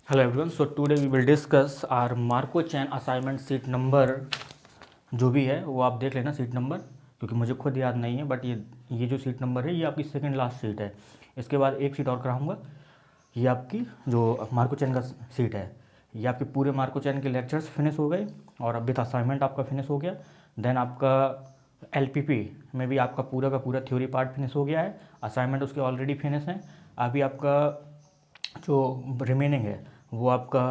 Hello everyone. So today we will discuss our Marco Chain assignment sheet number जो भी है वो आप देख लेना सीट नंबर, क्योंकि मुझे खुद याद नहीं है, बट ये जो सीट नंबर है ये आपकी सेकंड लास्ट सीट है। इसके बाद एक सीट और कराऊंगा। ये आपकी जो मार्को चैन का सीट है, ये आपके पूरे मार्को चैन के लेक्चर्स फिनिश हो गए और अब विथ असाइनमेंट आपका फिनिश हो गया। देन आपका LPP में भी आपका पूरा का पूरा थ्योरी पार्ट फिनिश हो गया है, असाइनमेंट उसके ऑलरेडी फिनिश हैं। अभी आपका जो रिमेनिंग है वो आपका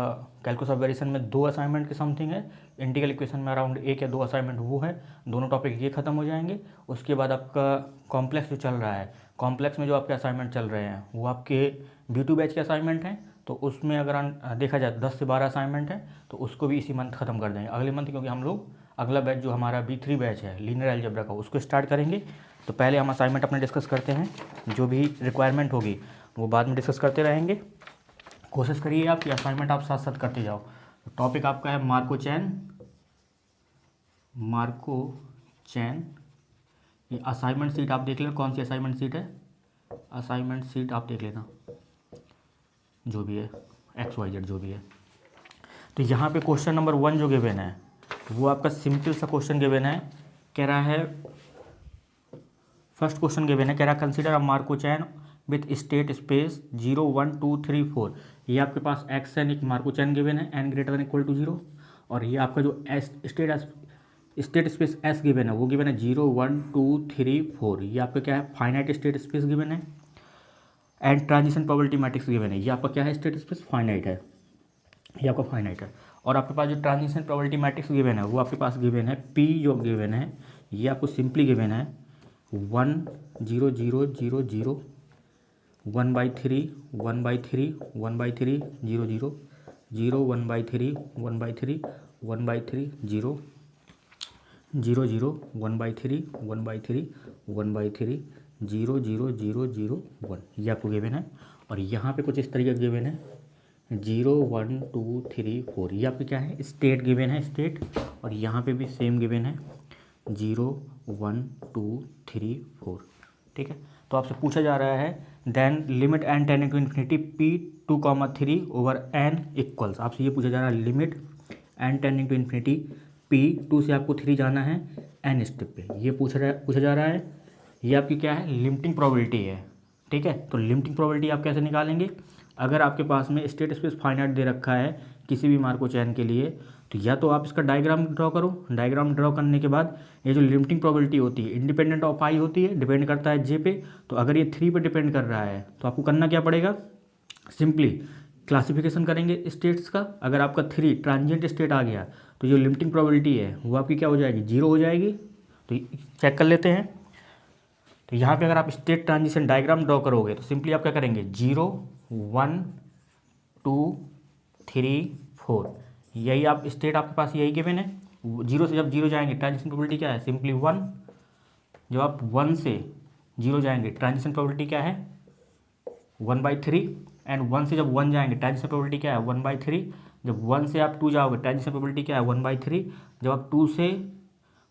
कैलकुलस ऑफ वेरिएशन में 2 असाइनमेंट के समथिंग है, इंटीग्रल इक्वेशन में अराउंड 1 या 2 असाइनमेंट वो है। दोनों टॉपिक ये खत्म हो जाएंगे। उसके बाद आपका कॉम्प्लेक्स जो चल रहा है, कॉम्प्लेक्स में जो आपके असाइनमेंट चल रहे हैं वो आपके B2 बैच के असाइनमेंट हैं। तो उसमें अगर देखा जाए 10 से 12 असाइनमेंट है, तो उसको भी इसी मंथ ख़त्म कर देंगे, अगले मंथ, क्योंकि हम लोग अगला बैच जो हमारा B3 बैच है लीनियर अलजेब्रा का उसको स्टार्ट करेंगे। तो पहले हम असाइनमेंट अपने डिस्कस करते हैं, जो भी रिक्वायरमेंट होगी वो बाद में डिस्कस करते रहेंगे। कोशिश करिए आप कि असाइनमेंट आप साथ साथ करते जाओ। टॉपिक आपका है मार्को चैन। ये असाइनमेंट सीट आप देख लेना, कौन सी असाइनमेंट सीट है। असाइनमेंट सीट आप देख लेना जो भी है, XYZ जो भी है। तो यहाँ पे क्वेश्चन नंबर 1 जो गिवन है वो आपका सिंपल सा क्वेश्चन गिवन है। कह रहा है, फर्स्ट क्वेश्चन गिवन है, कह रहा है consider a Markov chain with state space 0 1 2 3 4। ये आपके पास XN एक मार्को चैन गिवन है n greater than equal to 0, और ये आपका जो स्टेट स्पेस S गिवन है वो गिवन है 0 1 2 3 4। ये आपका क्या है, फाइनाइट स्टेट स्पेस गिवन है। And transition probability matrix given है, ये आपका क्या है, स्टेट स्पेस फाइनाइट है, ये आपका फाइनाइट है। और आपके पास जो ट्रांजिशन प्रोबेबिलिटी मैट्रिक्स गिवन है वो आपके पास गिवन है P जो गिवन है, ये आपको सिंपली गिवन है 1 0 0 0 0 1/3 1/3 1/3 0 0 0 1/3 1/3 1/3 0 0 0 1/3 1/3 1/3 0 0 0 0 1, ये आपको गिवन है। और यहाँ पे कुछ इस तरीके का गिवन है 0 1 2 3 4, ये आपके क्या है, स्टेट गिवन है, स्टेट। और यहाँ पे भी सेम गिवन है 0 1 2 3 4, ठीक है। तो आपसे पूछा जा रहा है then limit n tending to infinity P 2, 3 over n equals. आपसे ये पूछा जा रहा है limit n tending to infinity P 2 से आपको 3 जाना है n स्टेप पे, ये पूछा जा रहा है। ये आपकी क्या है, लिमिटिंग प्रोबेबिलिटी है, ठीक है। तो लिमिटिंग प्रोबेबिलिटी आप कैसे निकालेंगे, अगर आपके पास में स्टेट स्पेस फाइनाइट दे रखा है किसी भी मार्को चैन के लिए, तो या तो आप इसका डायग्राम ड्रॉ करो। डायग्राम ड्रॉ करने के बाद ये जो लिमिटिंग प्रोबेबिलिटी होती है इंडिपेंडेंट ऑफ आई होती है, डिपेंड करता है जे पे। तो अगर ये 3 पे डिपेंड कर रहा है तो आपको करना क्या पड़ेगा, सिंपली क्लासिफिकेशन करेंगे स्टेट्स का। अगर आपका 3 ट्रांजिएंट स्टेट आ गया तो जो लिमिटिंग प्रोबेबिलिटी है वो आपकी क्या हो जाएगी, 0 हो जाएगी। तो चेक कर लेते हैं। तो यहाँ पे अगर आप स्टेट ट्रांजिशन डायग्राम ड्रॉ करोगे तो सिंपली आप क्या करेंगे, 0 1 2 3 4, यही आप स्टेट आपके पास यही गिवन है। 0 से जब 0 जाएंगे ट्रांजिशन प्रोबेबिलिटी क्या है, सिंपली 1। जब आप 1 से 0 जाएंगे ट्रांजिशन प्रोबेबिलिटी क्या है, 1/3। एंड 1 से जब 1 जाएंगे ट्रांजिशन प्रोबेबिलिटी क्या है, 1/3। जब 1 से आप 2 जाओगे ट्रांजिशन प्रोबेबिलिटी क्या है, 1/3। जब आप 2 से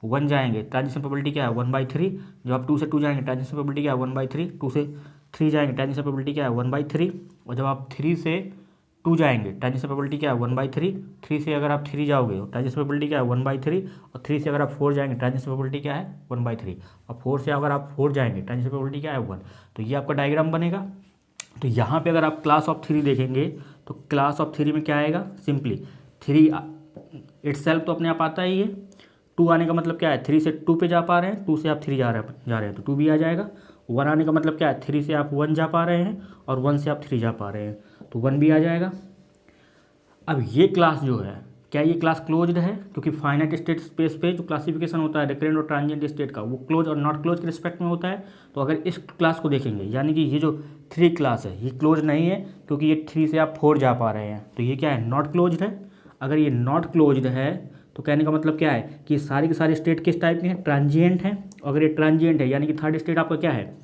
1 जाएंगे ट्रांजिशन प्रोबेबिलिटी क्या है, 1/3। जब आप 2 से 2 जाएंगे ट्रांजिशन प्रोबेबिलिटी क्या है, 1/3। 2 से 3 जाएंगे ट्रांजिशन प्रोबेबिलिटी क्या है, 1/3। और जब आप 3 से 2 जाएंगे ट्रांजिशन प्रोबेबिलिटी क्या है, 1/3। 3 से अगर आप 3 जाओगे ट्रांजिशन प्रोबेबिलिटी क्या है, 1/3। और 3 से अगर आप 4 जाएंगे ट्रांजिशन प्रोबेबिलिटी क्या है, 1/3। और 4 से अगर आप 4 जाएंगे ट्रांजिशन प्रोबेबिलिटी क्या है, 1। तो ये आपका डायग्राम बनेगा। तो यहाँ पे अगर आप क्लास ऑफ 3 देखेंगे तो क्लास ऑफ 3 में क्या आएगा, सिंपली 3 इटसेल्फ तो अपने आप आता ही है। 2 आने का मतलब क्या है, 3 से 2 पे जा पा रहे हैं, 2 से आप 3 जा रहे हैं तो 2 भी आ जाएगा। 1 आने का मतलब क्या है, 3 से आप 1 जा पा रहे हैं और 1 से आप 3 जा पा रहे हैं, तो 1 भी आ जाएगा। अब ये क्लास जो है, क्या ये क्लास क्लोज्ड है, क्योंकि फाइनाइट स्टेट स्पेस पे जो क्लासिफिकेशन होता है रिकरेंट और ट्रांजिएंट स्टेट का वो क्लोज और नॉट क्लोज के रिस्पेक्ट में होता है। तो अगर इस क्लास को देखेंगे, यानी कि ये जो 3 क्लास है ये क्लोज नहीं है, क्योंकि ये 3 से आप 4 जा पा रहे हैं, तो ये क्या है, नॉट क्लोज्ड है। अगर ये नॉट क्लोज्ड है तो कहने का मतलब क्या है कि सारी की सारी स्टेट किस टाइप की हैं, ट्रांजिएंट हैं। अगर ये ट्रांजिएंट है यानी कि थर्ड स्टेट आपका क्या है,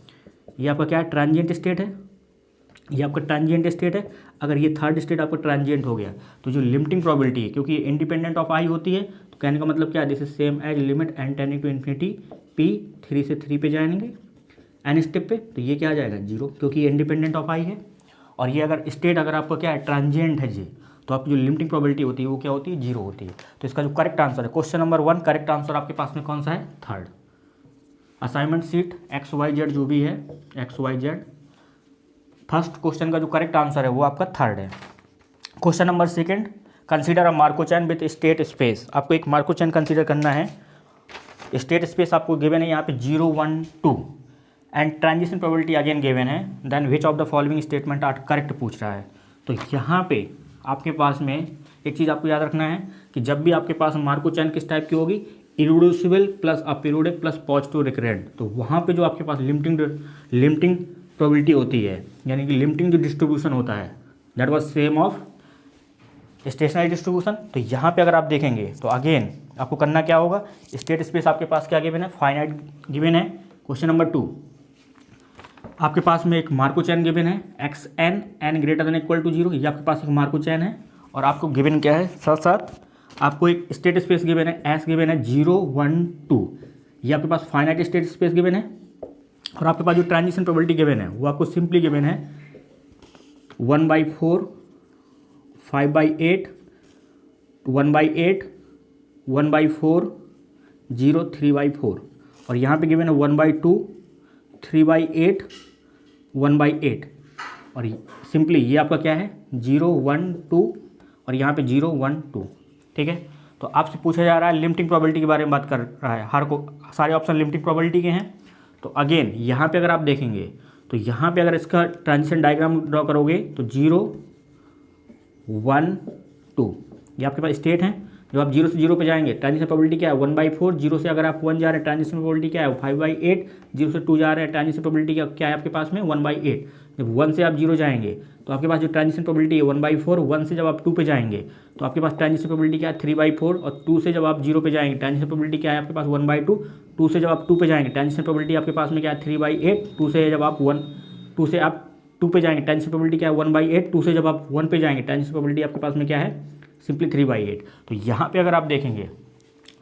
ये आपका क्या है, ट्रांजिएंट स्टेट है, ये आपका ट्रांजिएंट स्टेट है। अगर ये थर्ड स्टेट आपका ट्रांजिएंट हो गया तो जो लिमिटिंग प्रोबेबिलिटी है, क्योंकि ये इंडिपेंडेंट ऑफ आई होती है, तो कहने का मतलब क्या है, this is same as limit n tending to infinity P 3 से 3 पे जाएंगे n स्टेप पे, तो ये क्या आ जाएगा, 0, क्योंकि ये इंडिपेंडेंट ऑफ आई है। और ये अगर स्टेट अगर आपका क्या है ट्रांजिएंट है जी, तो आपकी जो लिमिटिंग प्रोबेबिलिटी होती है वो क्या होती है, 0 होती है। तो इसका जो करेक्ट आंसर है क्वेश्चन नंबर 1, करेक्ट आंसर आपके पास में कौन सा है, थर्ड। असाइनमेंट सीट XYZ जो भी है XYZ, फर्स्ट क्वेश्चन का जो करेक्ट आंसर है वो आपका थर्ड है। Question number 2, consider a Markov chain with state space. आपको एक मार्कोचैन कंसीडर करना है, स्टेट स्पेस आपको गिवन है यहाँ पे 0 1 2 and transition probability again given है, then which of the following statement are correct पूछ रहा है। तो यहाँ पे आपके पास में एक चीज़ आपको याद रखना है कि जब भी आपके पास मार्कोचैन किस टाइप की होगी, irreducible plus aperiodic plus positive recurrent, तो वहाँ पे जो आपके पास लिमिटिंग प्रोबेबिलिटी होती है, यानी कि लिमिटिंग जो डिस्ट्रीब्यूशन होता है that was same of stationary distribution. तो यहाँ पे अगर आप देखेंगे तो अगेन आपको करना क्या होगा, स्टेट स्पेस आपके पास क्या गिवन है, फाइनाइट गिवन है। क्वेश्चन नंबर 2 आपके पास में एक मार्कोचैन गिवन है xn n greater than equal to 0, ये आपके पास एक मार्कोचैन है। और आपको गिवन क्या है, साथ साथ आपको एक स्टेट स्पेस गिवन है, S गिवन है 0 1 2, ये आपके पास फाइनाइट स्टेट स्पेस गिवन है। और आपके पास जो ट्रांजिशन प्रोबेबिलिटी गिवन है वो आपको सिंपली गिवन है 1/4 5/8 1/8 1/4 0 3/4, और यहाँ पे गिवन है 1/2 3/8 1/8, और सिंपली ये आपका क्या है 0 1 2 और यहाँ पे 0 1 2। ठीक है, तो आपसे पूछा जा रहा है लिमिटिंग प्रोबेबिलिटी के बारे में बात कर रहा है, हर को सारे ऑप्शन लिमिटिंग प्रोबेबिलिटी के हैं। तो अगेन यहाँ पे अगर आप देखेंगे तो यहाँ पे अगर इसका ट्रांजिशन डायग्राम ड्रॉ करोगे तो 0 1 2 ये आपके पास स्टेट हैं। जब आप 0 से 0 पे जाएंगे ट्रांजिशन प्रोबेबिलिटी क्या है 1/4, 0 से अगर आप 1 जा रहे हैं ट्रांजिशन प्रोबेबिलिटी क्या है 5/8, 0 से 2 जा रहे हैं ट्रांजिशन प्रोबेबिलिटी क्या है आपके पास में 1/8। जब 1 से आप 0 जाएंगे तो आपके पास जो ट्रांजिशन प्रोबेबिलिटी है 1/4, 1 से जब आप 2 पे जाएंगे तो आपके पास ट्रांजिशन प्रोबेबिलिटी क्या है 3/4, और 2 से जब आप 0 पे जाएंगे ट्रांजिशन प्रोबेबिलिटी क्या है आपके पास 1/2, 2 से जब आप 2 पे जाएंगे ट्रांजिशन प्रोबेबिलिटी आपके पास में क्या है 3/8, 2 से जब आप 2 से आप 2 पे जाएंगे ट्रांजिशन प्रोबेबिलिटी क्या है 1/8, 2 से जब आप 1 पे जाएंगे ट्रांजिशन प्रोबेबिलिटी आपके पास में क्या है सिंपली 3/8। तो यहाँ पे अगर आप देखेंगे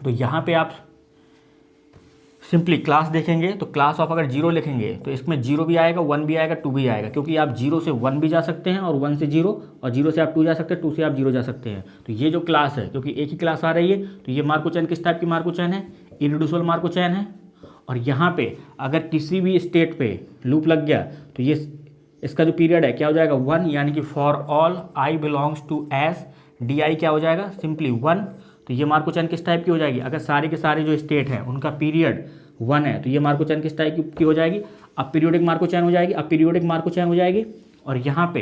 तो यहाँ पे आप सिंपली क्लास देखेंगे तो क्लास ऑफ अगर 0 लिखेंगे तो इसमें 0 भी आएगा 1 भी आएगा 2 भी आएगा, क्योंकि आप 0 से 1 भी जा सकते हैं और 1 से 0, और 0 से आप 2 जा सकते हैं, 2 से आप 0 जा सकते हैं। तो ये जो क्लास है क्योंकि एक ही क्लास आ रही है तो ये मार्कोचैन किस टाइप की मार्कोचैन है, इरिड्यूसिबल मार्कोचैन है। और यहाँ पे अगर किसी भी स्टेट पे लूप लग गया तो ये इसका जो पीरियड है क्या हो जाएगा 1, यानी कि for all i belongs to S di क्या हो जाएगा सिंपली 1। तो ये मार्कोचैन किस टाइप की हो जाएगी, अगर सारे के सारे जो स्टेट हैं उनका पीरियड 1 है तो ये मार्कोचैन किस टाइप की हो जाएगी, अब पीरियोडिक मार्कोचैन हो जाएगी, अब पीरियोडिक मार्कोचैन हो जाएगी। और यहाँ पे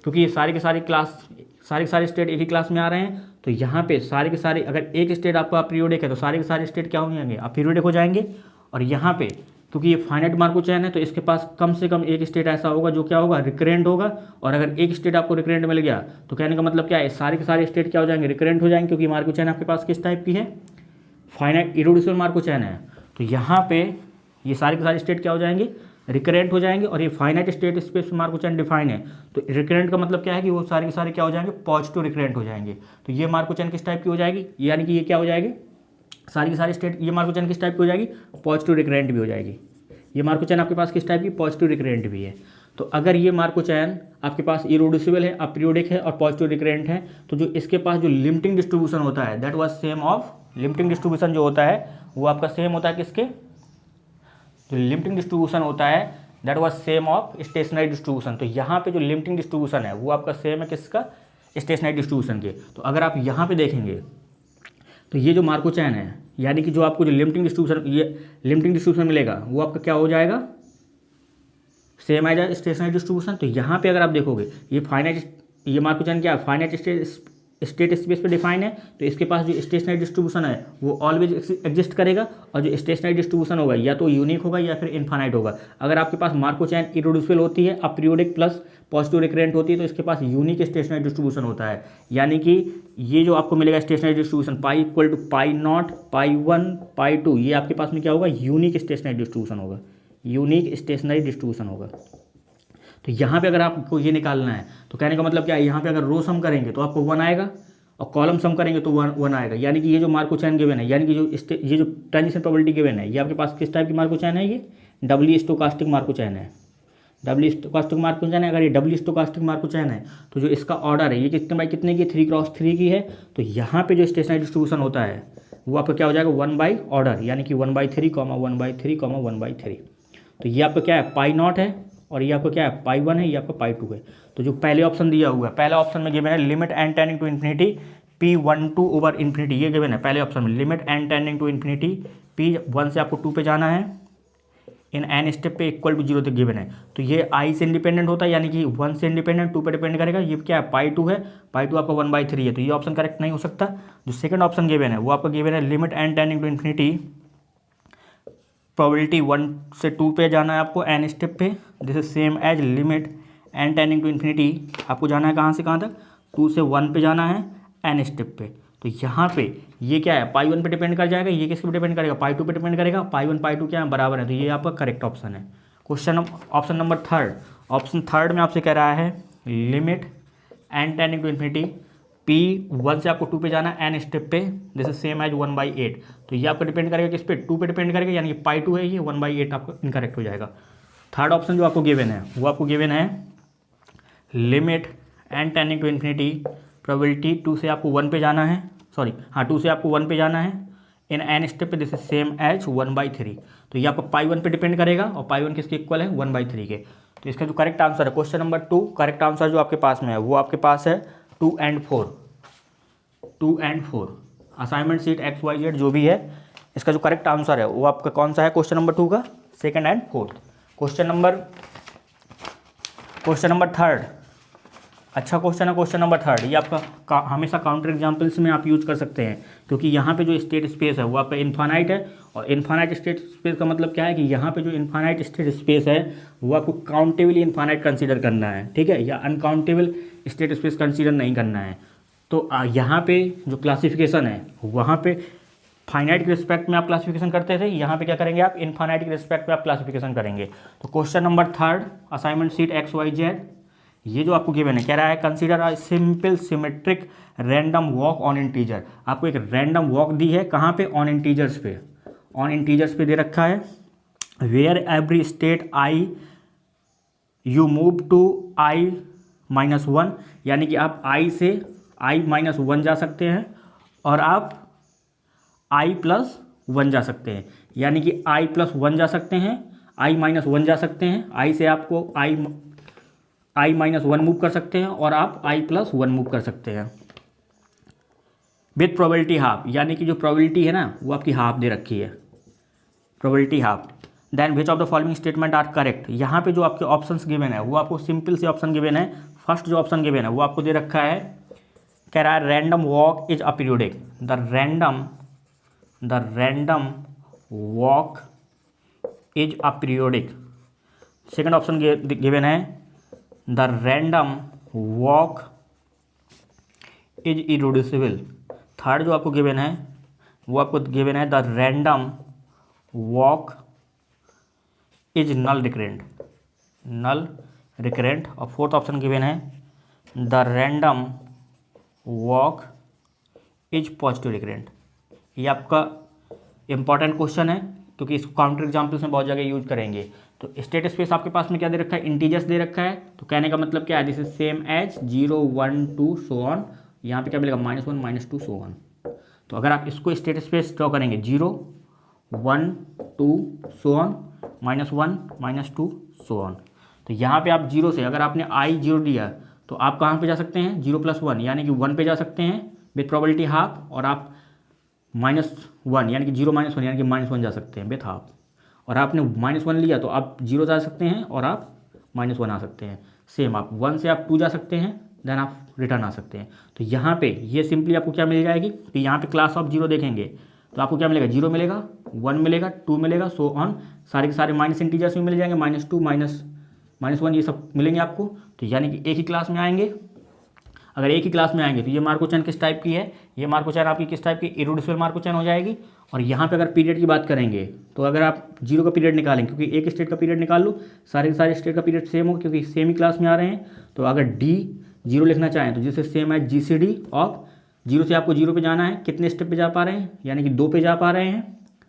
क्योंकि ये सारे के सारे स्टेट एक ही क्लास में आ रहे हैं तो यहाँ पे सारे के सारे अगर एक स्टेट आपका अपीरियोडिक है तो सारे के सारे स्टेट क्या हो जाएंगे, अपीरियोडिक हो जाएंगे। और यहाँ पे क्योंकि ये फाइनाइट मार्कोचैन है तो इसके पास कम से कम एक स्टेट ऐसा होगा जो क्या होगा रिकरेंट होगा, और अगर एक स्टेट आपको रिकरेंट मिल गया तो कहने का मतलब क्या है सारे के सारे स्टेट क्या हो जाएंगे रिकरेंट हो जाएंगे, क्योंकि मार्कोचैन आपके पास किस टाइप की है फाइनाइट इरिड्यूसिबल मार्कोचैन है। तो यहाँ पे ये सारे के सारे स्टेट क्या हो जाएंगे रिकरेंट हो जाएंगे, और ये फाइनाइट स्टेट स्पेस मार्कोचैन डिफाइन है तो रिकरेंट का मतलब क्या है कि वो सारे के सारे क्या हो जाएंगे पॉजिटिव रिकरेंट हो जाएंगे। तो ये मार्कोचैन किस टाइप की हो जाएगी, यानी कि ये क्या हो जाएगी सारी की सारी स्टेट, ये मार्कोचैन किस टाइप की हो जाएगी पॉजिटिव रिकरेंट भी हो जाएगी। ये मार्कोचैन आपके पास किस टाइप की पॉजिटिव रिकरेंट भी है। तो अगर ये मार्कोचैन आपके पास इरिड्यूसिबल है, अपीरियोडिक है और पॉजिटिव रिकरेंट है तो जो इसके पास जो लिमिटिंग डिस्ट्रीब्यूशन होता है that was same of, limiting distribution जो होता है वो आपका सेम होता है किसके, जो लिमिटिंग डिस्ट्रीब्यूशन होता है that was same of stationary distribution. तो यहाँ पे जो लिमिटिंग डिस्ट्रीब्यूशन है वो आपका सेम है किसका, स्टेशनरी डिस्ट्रीब्यूशन के। तो अगर आप यहाँ पे देखेंगे तो ये जो मार्कोचैन है यानी कि जो आपको जो लिमिटिंग डिस्ट्रीब्यूशन मिलेगा वो आपका क्या हो जाएगा सेम एज स्टेशनरी डिस्ट्रीब्यूशन। तो यहाँ पे अगर आप देखोगे ये मार्कोचैन क्या है फाइनाइट स्टेट स्पेस पे डिफाइन है तो इसके पास जो स्टेशनरी डिस्ट्रीब्यूशन है वो ऑलवेज एग्जिस्ट करेगा, और जो स्टेशनरी डिस्ट्रीब्यूशन होगा या तो यूनिक होगा या फिर इनफाइनाइट होगा। अगर आपके पास मार्कोचैन इरिड्यूसिबल होती है, अपीरियोडिक प्लस पॉजिटिव रिकरेंट होती है तो इसके पास यूनिक स्टेशनरी डिस्ट्रीब्यूशन होता है, यानी कि ये जो आपको मिलेगा stationary distribution pi equal to π0 π1 π2 ये आपके पास में क्या होगा यूनिक स्टेशनरी डिस्ट्रीब्यूशन होगा, यूनिक स्टेशनरी डिस्ट्रीब्यूशन होगा। तो यहाँ पे अगर आपको ये निकालना है तो कहने का मतलब क्या है, यहाँ पे अगर रो सम करेंगे तो आपको 1 आएगा और कॉलम सम करेंगे तो 1 आएगा, यानी कि ये जो मार्कोचैन गिवन है यानी कि ये जो ट्रांजिशन प्रोबेबिलिटी गिवन है ये आपके पास किस टाइप की मार्कोचैन है, ये डबली स्टोकास्टिक मार्कोचैन है, डबल स्टोकास्टिक मार्को चैन है। अगर ये डबल स्टोकास्टिक मार्को चैन है तो जो इसका ऑर्डर है ये कितने बाई कितने की 3x3 की है, तो यहाँ पे जो स्टेशनरी डिस्ट्रीब्यूशन होता है वो आपका क्या हो जाएगा 1/ऑर्डर, यानी कि 1/3 1/3 1/3। तो ये आपका क्या है पाई नॉट है और ये आपका क्या है पाई 1 है, ये आपका पाई 2 है। तो जो पहले ऑप्शन दिया हुआ है, पहला ऑप्शन में गिवन है limit n tending to infinity P12 over infinity, ये गिवन है पहले ऑप्शन में। Limit n tending to infinity P1 से आपको 2 पे जाना है इन एन स्टेप पे इक्वल टू 0 तक गिवन है। तो ये आई से इंडिपेंडेंट होता है, यानी कि 1 से इंडिपेंडेंट 2 पे डिपेंड करेगा। ये क्या है पाई 2 है, पाई 2 आपका 1/3 है, तो ये ऑप्शन करेक्ट नहीं हो सकता। जो सेकंड ऑप्शन गिवन है वो आपका गिवन है limit n tending to infinity probability 1 से 2 पे जाना है आपको एन स्टेप पे। This is same as limit n tending to infinity, आपको जाना है कहाँ से कहाँ तक 2 से 1 पे जाना है एन स्टेप पे। तो यहाँ पे ये क्या है पाई 1 पे डिपेंड कर जाएगा, ये किस पे डिपेंड करेगा पाई 2 पे डिपेंड करेगा। पाई 1 पाई 2 क्या है बराबर है, तो ये आपका करेक्ट ऑप्शन है। Question option number third, option third में आपसे कह रहा है limit n tending to infinity P1 से आपको 2 पे जाना है एन स्टेप पे, दिस इज सेम एज 1/8। तो ये आपको डिपेंड करेगा किस पे 2 पे डिपेंड करेगा, यानी कि पाई 2 है, ये 1/8 आपको इनकरेक्ट हो जाएगा। थर्ड ऑप्शन जो आपको गिवन है वो आपको गिवन है limit n tending to infinity probability 2 से आपको 1 पे जाना है, सॉरी हाँ 2 से आपको 1 पे जाना है इन एन स्टेप पे, दिस इज सेम एज 1/3। तो ये आपको पाई 1 पे डिपेंड करेगा और पाई 1 किसके इक्वल है 1/3 के। तो इसका जो करेक्ट आंसर है क्वेश्चन नंबर 2, करेक्ट आंसर जो आपके पास में है वो आपके पास है 2 and 4। असाइनमेंट सीट XYZ जो भी है, इसका जो करेक्ट आंसर है वो आपका कौन सा है क्वेश्चन नंबर 2 का, second and fourth. Question number third, अच्छा क्वेश्चन है क्वेश्चन नंबर थर्ड। ये आपका हमेशा काउंटर एग्जाम्पल्स में आप यूज कर सकते हैं, क्योंकि यहाँ पे जो स्टेट स्पेस है वो आपका इन्फानाइट है। और इन्फानाइट स्टेट स्पेस का मतलब क्या है कि यहाँ पे जो इन्फानाइट स्टेट स्पेस है वो आपको काउंटेबली इन्फानाइट कंसीडर करना है, ठीक है, या अनकाउंटेबल स्टेट स्पेस कंसीडर नहीं करना है। तो यहाँ पे जो क्लासिफिकेशन है वहाँ पे फाइनाइट के रिस्पेक्ट में आप क्लासिफिकेशन करते थे, यहाँ पे क्या करेंगे आप इन्फानाइट के रिस्पेक्ट में आप क्लासिफिकेशन करेंगे। तो question number third assignment sheet XYZ, ये जो आपको गिवन है कह रहा है consider a simple symmetric random walk on integer. आपको एक रैंडम वॉक दी है, कहाँ पे ऑन इंटीजर्स पे, ऑन इंटीजर्स पे दे रखा है। Where every state i you move to i-1, यानी कि आप i से i-1 जा सकते हैं और आप i+1 जा सकते हैं, यानी कि i+1 जा सकते हैं, i-1 जा सकते हैं, i से आपको i-1 मूव कर सकते हैं और आप i+1 मूव कर सकते हैं विथ प्रोबेबिलिटी हाफ, यानी कि जो प्रोबेबिलिटी है ना वो आपकी हाफ दे रखी है, probability half. Then which of the following statement are correct, यहाँ पे जो आपके ऑप्शंस गिवन है वो आपको सिंपल से ऑप्शन गिवन है। फर्स्ट जो ऑप्शन गिवन है वो आपको दे रखा है, कह रहा है random walk is aperiodic, the random walk is aperiodic. Second option given है the random walk is irreducible. Third जो आपको गिवन है वो आपको गिवन है the random walk is null recurrent. और फोर्थ ऑप्शन गिवन है the random walk is positive recurrent. ये आपका इंपॉर्टेंट क्वेश्चन है क्योंकि इसको काउंटर एग्जाम्पल्स में बहुत जगह यूज करेंगे। तो स्टेट स्पेस आपके पास में क्या दे रखा है, इंटीजर्स दे रखा है। तो कहने का मतलब क्या है, this is same as 0 1 2 so on. यहाँ पे क्या मिलेगा -1 -2 सो ऑन। तो अगर आप इसको स्टेट स्पेस ड्रॉ करेंगे 0 1 2 सो ऑन, -1 -2 सो ऑन। तो यहाँ पे आप 0 से अगर आपने i0 दिया तो आप कहाँ पे जा सकते हैं 0+1 यानी कि 1 पे जा सकते हैं विथ प्रोबेबिलिटी हाफ, और आप -1 यानी कि 0 -1 यानी कि -1 जा सकते हैं विथ हाफ। और आपने -1 लिया तो आप 0 जा सकते हैं और आप -1 आ सकते हैं। सेम आप 1 से आप 2 जा सकते हैं, देन आप रिटर्न आ सकते हैं। तो यहाँ पे ये सिंपली आपको क्या मिल जाएगी, तो यहाँ पे क्लास ऑफ 0 देखेंगे तो आपको क्या मिलेगा, 0 मिलेगा, 1 मिलेगा, 2 मिलेगा, सो ऑन। सारे के सारे माइनस इंटीजर्स भी मिल जाएंगे, -2 -1 ये सब मिलेंगे आपको। तो यानी कि एक ही क्लास में आएंगे। अगर एक ही क्लास में आएंगे तो ये मार्को चैन किस टाइप की है, ये मार्को चैन आपकी किस टाइप की, इरिड्यूसिबल मार्को चैन हो जाएगी। और यहाँ पे अगर पीरियड की बात करेंगे तो अगर आप 0 का पीरियड निकालें, क्योंकि एक स्टेट का पीरियड निकाल लो, सारे के सारे स्टेट का पीरियड सेम हो क्योंकि सेम ही क्लास में आ रहे हैं। तो अगर D0 लिखना चाहें तो जिससे सेम है GCD ऑफ 0 से आपको 0 पे जाना है, कितने स्टेप पे जा पा रहे हैं, यानी कि 2 पे जा पा रहे हैं,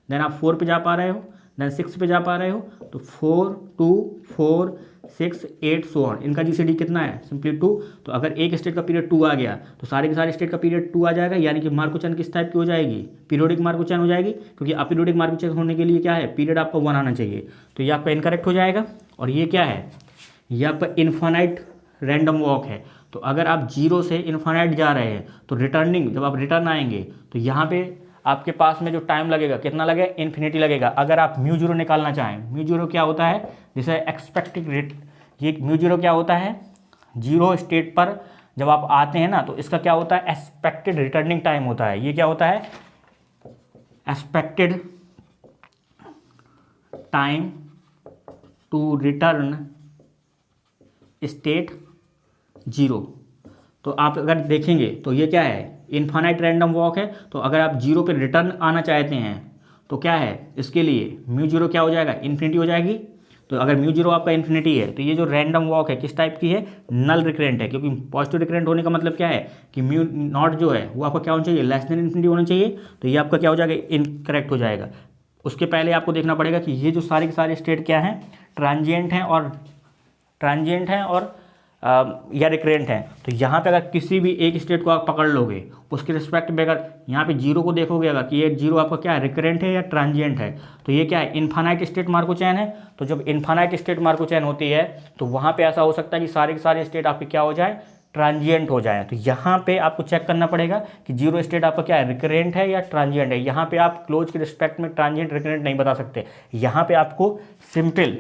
देन आप 4 पे जा पा रहे हो, देन 6 पे जा पा रहे हो तो 4 2 4 6 8 सो ऑन। इनका जीसीडी कितना है, सिंपली 2। तो अगर एक स्टेट का पीरियड 2 आ गया तो सारे के सारे स्टेट का पीरियड 2 आ जाएगा, यानी कि मार्कोचैन किस टाइप की हो जाएगी, पीरियोडिक मार्कोचैन हो जाएगी, क्योंकि अपीरियोडिक मार्कोचैन होने के लिए क्या है, पीरियड आपका 1 आना चाहिए। तो ये आपका इनकरेक्ट हो जाएगा। और ये क्या है, ये आपका इन्फानाइट रैंडम वॉक है। तो अगर आप 0 से इन्फानाइट जा रहे हैं तो रिटर्निंग, जब आप रिटर्न आएंगे तो यहाँ पे आपके पास में जो टाइम लगेगा कितना लगेगा, इन्फिनिटी लगेगा। अगर आप म्यू जीरो निकालना चाहें, म्यू जीरो क्या होता है, जैसे एक्सपेक्टेड रेट, ये म्यू जीरो क्या होता है, जीरो स्टेट पर जब आप आते हैं ना तो इसका क्या होता है, एक्सपेक्टेड रिटर्निंग टाइम होता है। ये क्या होता है, expected time to return state 0। तो आप अगर देखेंगे तो ये क्या है, इन्फानाइट रैंडम वॉक है। तो अगर आप 0 पे रिटर्न आना चाहते हैं तो क्या है, इसके लिए म्यू जीरो क्या हो जाएगा, इन्फिनिटी हो जाएगी। तो अगर म्यू जीरो आपका इन्फिनिटी है तो ये जो रैंडम वॉक है किस टाइप की है, नल रिकरेंट है। क्योंकि पॉजिटिव रिकरेंट होने का मतलब क्या है कि म्यू नॉट जो है वो आपका क्या होना चाहिए, लेस देन इन्फिनिटी होना चाहिए। तो ये आपका क्या हो जाएगा, इनकरेक्ट हो जाएगा। उसके पहले आपको देखना पड़ेगा कि ये जो सारे के सारे स्टेट क्या हैं, ट्रांजिएंट हैं और या रिकरेंट हैं। तो यहाँ पे अगर किसी भी एक स्टेट को आप पकड़ लोगे उसके रिस्पेक्ट में, अगर यहाँ पे 0 को देखोगे अगर कि ये 0 आपका क्या है, रिकरेंट है या ट्रांजिएंट है, तो ये क्या है, इन्फानाइट स्टेट मार्कोचैन है। तो जब इन्फानाइट स्टेट मार्कोचैन होती है तो वहाँ पे ऐसा हो सकता है कि सारे के सारे स्टेट आपके क्या हो जाए, ट्रांजिएंट हो जाए। तो यहाँ पे आपको चेक करना पड़ेगा कि 0 स्टेट आपका क्या है, रिकरेंट है या ट्रांजिएंट है। यहाँ पे आप क्लोज के रिस्पेक्ट में ट्रांजिएंट रिकरेंट नहीं बता सकते। यहाँ पे आपको सिंपल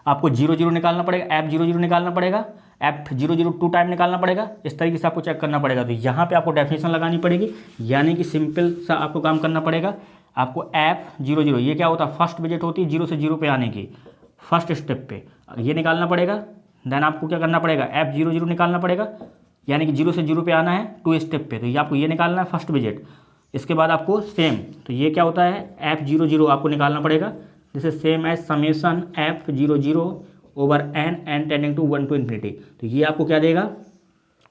आपको 0 0 निकालना पड़ेगा, एफ 0 0 निकालना पड़ेगा, एफ 0 0 2 टाइम निकालना पड़ेगा। इस तरीके से आपको चेक करना पड़ेगा। तो यहाँ पे आपको डेफिनेशन लगानी पड़ेगी, यानी कि सिंपल सा आपको काम करना पड़ेगा। आपको एफ 0 0 ये क्या होता है, फर्स्ट विजिट होती है 0 से 0 पे आने की, फर्स्ट स्टेप पे ये निकालना पड़ेगा। देन आपको क्या करना पड़ेगा, एफ 0 0 निकालना पड़ेगा, यानी कि 0 से 0 पे आना है 2 स्टेप पे। तो ये आपको ये निकालना है फर्स्ट विजिट। इसके बाद आपको सेम, तो ये क्या होता है, एफ 0 0 आपको निकालना पड़ेगा। This is same as summation f 0 0 over n tending to 1 to infinity. तो ये आपको क्या देगा,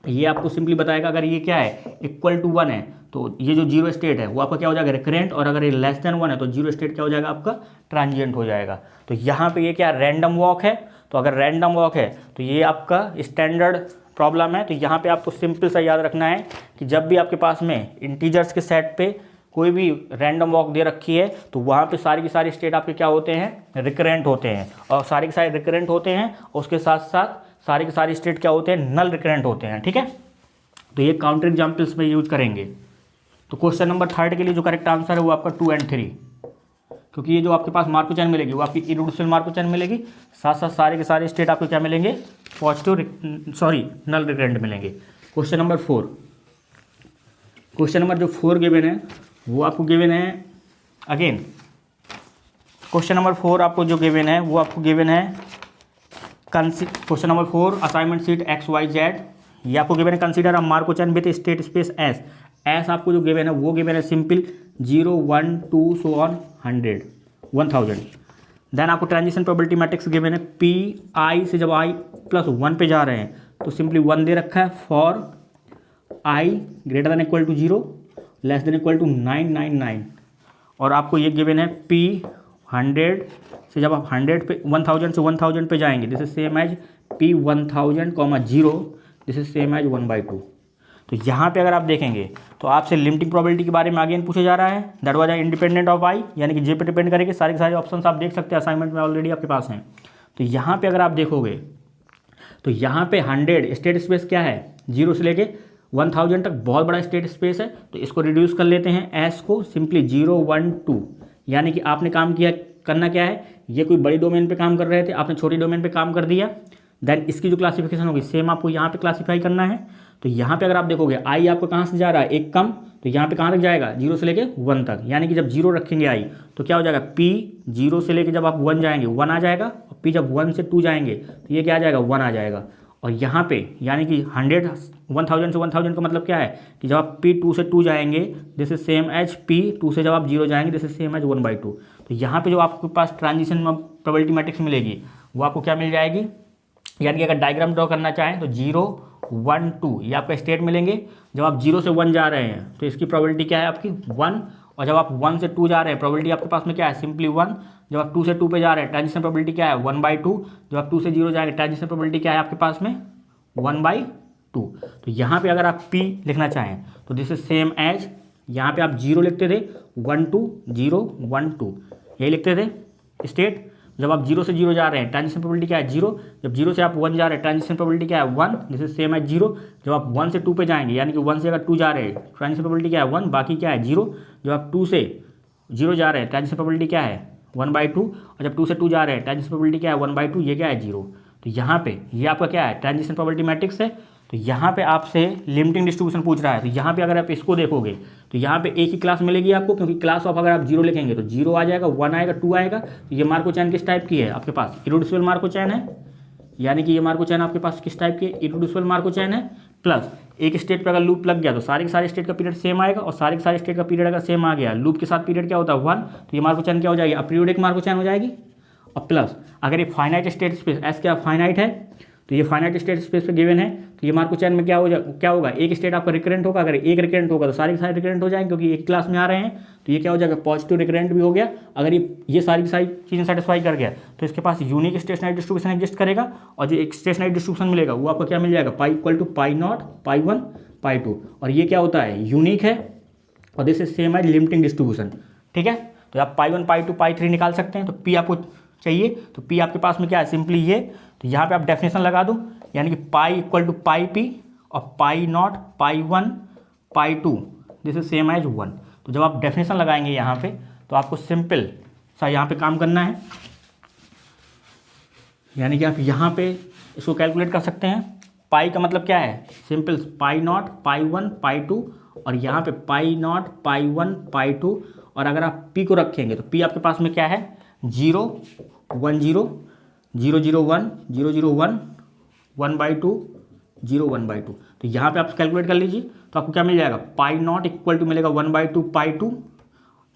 ये आपको सिंपली बताएगा अगर ये क्या है, इक्वल टू 1 है तो ये जो 0 स्टेट है वो आपका क्या हो जाएगा, रिकरेंट। और अगर ये लेस देन 1 है तो 0 स्टेट क्या हो जाएगा, आपका ट्रांजिएंट हो जाएगा। तो यहाँ पे ये क्या रैंडम वॉक है। तो अगर रैंडम वॉक है तो ये आपका स्टैंडर्ड प्रॉब्लम है। तो यहाँ पे आपको सिंपल सा याद रखना है कि जब भी आपके पास में इंटीजर्स के सेट पे कोई भी रैंडम वॉक दे रखी है तो वहाँ पे सारी की सारी स्टेट आपके क्या होते हैं, रिकरेंट होते हैं। और सारे के सारे रिकरेंट होते हैं और उसके साथ साथ सारे के सारे स्टेट क्या होते हैं, नल रिकरेंट होते हैं। ठीक है, तो ये काउंटर एग्जाम्पल्स में यूज करेंगे। तो क्वेश्चन नंबर 3 के लिए जो करेक्ट आंसर है वो आपका 2 और 3, क्योंकि ये जो आपके पास मार्कोचैन मिलेगी वो आपकी इरेड्यूसिबल मार्कोचैन मिलेगी, साथ साथ सारे के सारे स्टेट आपको क्या मिलेंगे, नल रिकरेंट मिलेंगे। क्वेश्चन नंबर 4, क्वेश्चन नंबर जो 4 गिवन है वो आपको गिवन है अगेन। क्वेश्चन नंबर 4 आपको जो गिवन है वो आपको गिवन है question number 4 assignment sheet XYZ। ये आपको गिवन है consider a Markov chain with state space S. S आपको जो गिवन है वो गिवन है सिंपल 0 1 2 सो ऑन 100 1000। देन आपको ट्रांजिशन प्रोबेबिलिटी मैट्रिक्स गिवन है पी आई से जब आई प्लस 1 पे जा रहे हैं तो सिंपली 1 दे रखा है for i greater than equal to 0 less than equal to 999। और आपको ये गिवन है पी 100 से जब आप 100 पे 1000 से 1000 पे जाएंगे, this is same as p 1000 0, this is same as 1/2। तो यहाँ पे अगर आप देखेंगे तो आपसे लिमिटिंग प्रोबेबिलिटी के बारे में अगेन पूछा जा रहा है। दैट वाज इंडिपेंडेंट ऑफ आई, यानी कि जे पे डिपेंड करेंगे। सारे के सारे ऑप्शंस आप देख सकते हैं, असाइनमेंट में ऑलरेडी आपके पास हैं। तो यहाँ पे अगर आप देखोगे तो यहाँ पे 100 स्टेट स्पेस क्या है, 0 से लेके 1000 तक बहुत बड़ा स्टेट स्पेस है। तो इसको रिड्यूस कर लेते हैं एस को, सिंपली 0 1 2, यानी कि आपने काम किया, करना क्या है, ये कोई बड़ी डोमेन पे काम कर रहे थे, आपने छोटी डोमेन पे काम कर दिया। देन इसकी जो क्लासिफिकेशन होगी सेम आपको यहाँ पे क्लासीफाई करना है। तो यहाँ पे अगर आप देखोगे आई आपको कहाँ से जा रहा है, एक कम, तो यहाँ पे कहाँ तक जाएगा, 0 से लेके 1 तक। यानी कि जब 0 रखेंगे आई तो क्या हो जाएगा, पी 0 से लेके जब आप 1 जाएंगे 1 आ जाएगा, और पी जब 1 से 2 जाएंगे तो ये क्या आ जाएगा, 1 आ जाएगा। और यहाँ पे यानी कि 1000 से 1000 का मतलब क्या है कि जब आप पी 2 से 2 जाएंगे this is same as p 2 से जब आप 0 जाएंगे दिस इज सेम एज 1/2। तो यहाँ पे जो आपके पास ट्रांजिशन प्रोबेबिलिटी मैट्रिक्स मिलेगी वो आपको क्या मिल जाएगी, यानी कि अगर डायग्राम ड्रॉ करना चाहें तो 0 1 2 ये आपका स्टेट मिलेंगे। जब आप 0 से 1 जा रहे हैं तो इसकी प्रोबेबिलिटी क्या है आपकी 1, और जब आप 1 से 2 जा रहे हैं प्रोबेबिलिटी आपके पास में क्या है, सिंपली 1। जब आप 2 से 2 पे जा रहे हैं ट्रांजिशन प्रोबेबिलिटी क्या है, 1/2। जब आप 2 से 0 जाएंगे ट्रांजिशन प्रोबेबिलिटी क्या है आपके पास में, 1/2। तो यहाँ पे अगर आप P लिखना चाहें तो दिस इज सेम एज, यहाँ पे आप 0 लिखते थे, 1 2 0 1 2 यही लिखते थे स्टेट। जब आप 0 से 0 जा रहे हैं ट्रांजिशन प्रोबेबिलिटी क्या है, 0। जब 0 से आप 1 जा रहे हैं ट्रांजिशन प्रोबेबिलिटी क्या है, 1। This is same as 0। जब आप 1 से 2 पे जाएंगे यानी कि 1 से अगर 2 जा रहे हैं ट्रांजिशन प्रोबेबिलिटी क्या है, 1, बाकी क्या है 0। जब आप 2 से 0 जा रहे हैं ट्रांजिशन प्रोबेबिलिटी क्या है, 1/2। और जब 2 से 2 जा रहे हैं ट्रांजिशन प्रोबेबिलिटी क्या है, 1/2। ये क्या है 0। तो यहाँ पे ये आपका क्या है, ट्रांजिशन प्रोबेबिलिटी मैट्रिक्स है। तो यहाँ पे आपसे लिमिटिंग डिस्ट्रीब्यूशन पूछ रहा है, तो यहाँ पे अगर आप इसको देखोगे तो यहाँ पे एक ही क्लास मिलेगी आपको, क्योंकि क्लास ऑफ अगर आप 0 लिखेंगे तो 0 आ जाएगा, 1 आएगा, 2 आएगा। तो ये मार्को चैन किस टाइप की है आपके पास, इररेड्यूसिबल मार्को चैन है। यानी कि ये मार्को चैन आपके पास किस टाइप की, इररेड्यूसिबल मार्को चैन है। प्लस एक स्टेट पर अगर लूप लग गया तो सारे के सारे स्टेट का पीरियड सेम आएगा, और सारे के सारे स्टेट का पीरियड अगर सेम आ गया, लूप के साथ पीरियड क्या होता है 1, तो ये मार्को चैन क्या हो जाएगी, अपीरियोडिक मार्को चैन हो जाएगी। और प्लस अगर ये फाइनाइट स्टेट स्पेस एस क्या फाइनाइट है, तो ये फाइनाइट स्टेट स्पेस पे गिवन है, तो ये मार्को चैन में क्या होगा, एक स्टेट आपका रिकरेंट होगा। अगर एक रिकरेंट होगा तो सारे रिकरेंट हो जाएंगे, क्योंकि एक क्लास में आ रहे हैं। तो ये क्या हो जाएगा, पॉजिटिव रिकरेंट भी हो गया। अगर ये सारी चीज़ें सेटिस्फाई कर गया तो इसके पास यूनिक स्टेशनरी डिस्ट्रीब्यूशन एग्जिस्ट करेगा, और जो एक स्टेशनरी डिस्ट्रीब्यूशन मिलेगा वो आपको क्या मिल जाएगा, पाई इक्वल टू π0 π1 π2। और ये क्या होता है, यूनिक है, और this is same as limiting distribution. ठीक है, तो आप π1 π2 π3 निकाल सकते हैं। तो P आपको चाहिए, तो P आपके पास में क्या है, सिंपली ये। तो यहाँ पे आप डेफिनेशन लगा दो, यानी कि पाई इक्वल टू πP और π0 π1 π2 दिस इज सेम एज 1। तो जब आप डेफिनेशन लगाएंगे यहाँ पे तो आपको सिंपल सा यहाँ पे काम करना है, यानी कि आप यहाँ पे इसको कैलकुलेट कर सकते हैं। पाई का मतलब क्या है, सिंपल π0 π1 π2, और यहाँ पे π0 π1 π2। और अगर आप P को रखेंगे तो P आपके पास में क्या है, 0 1 0 0 0 1 0 0 1 1/2 0 1/2। तो यहाँ पे आप कैलकुलेट कर लीजिए, तो आपको क्या मिल जाएगा, π0 इक्वल टू मिलेगा 1/2 π2।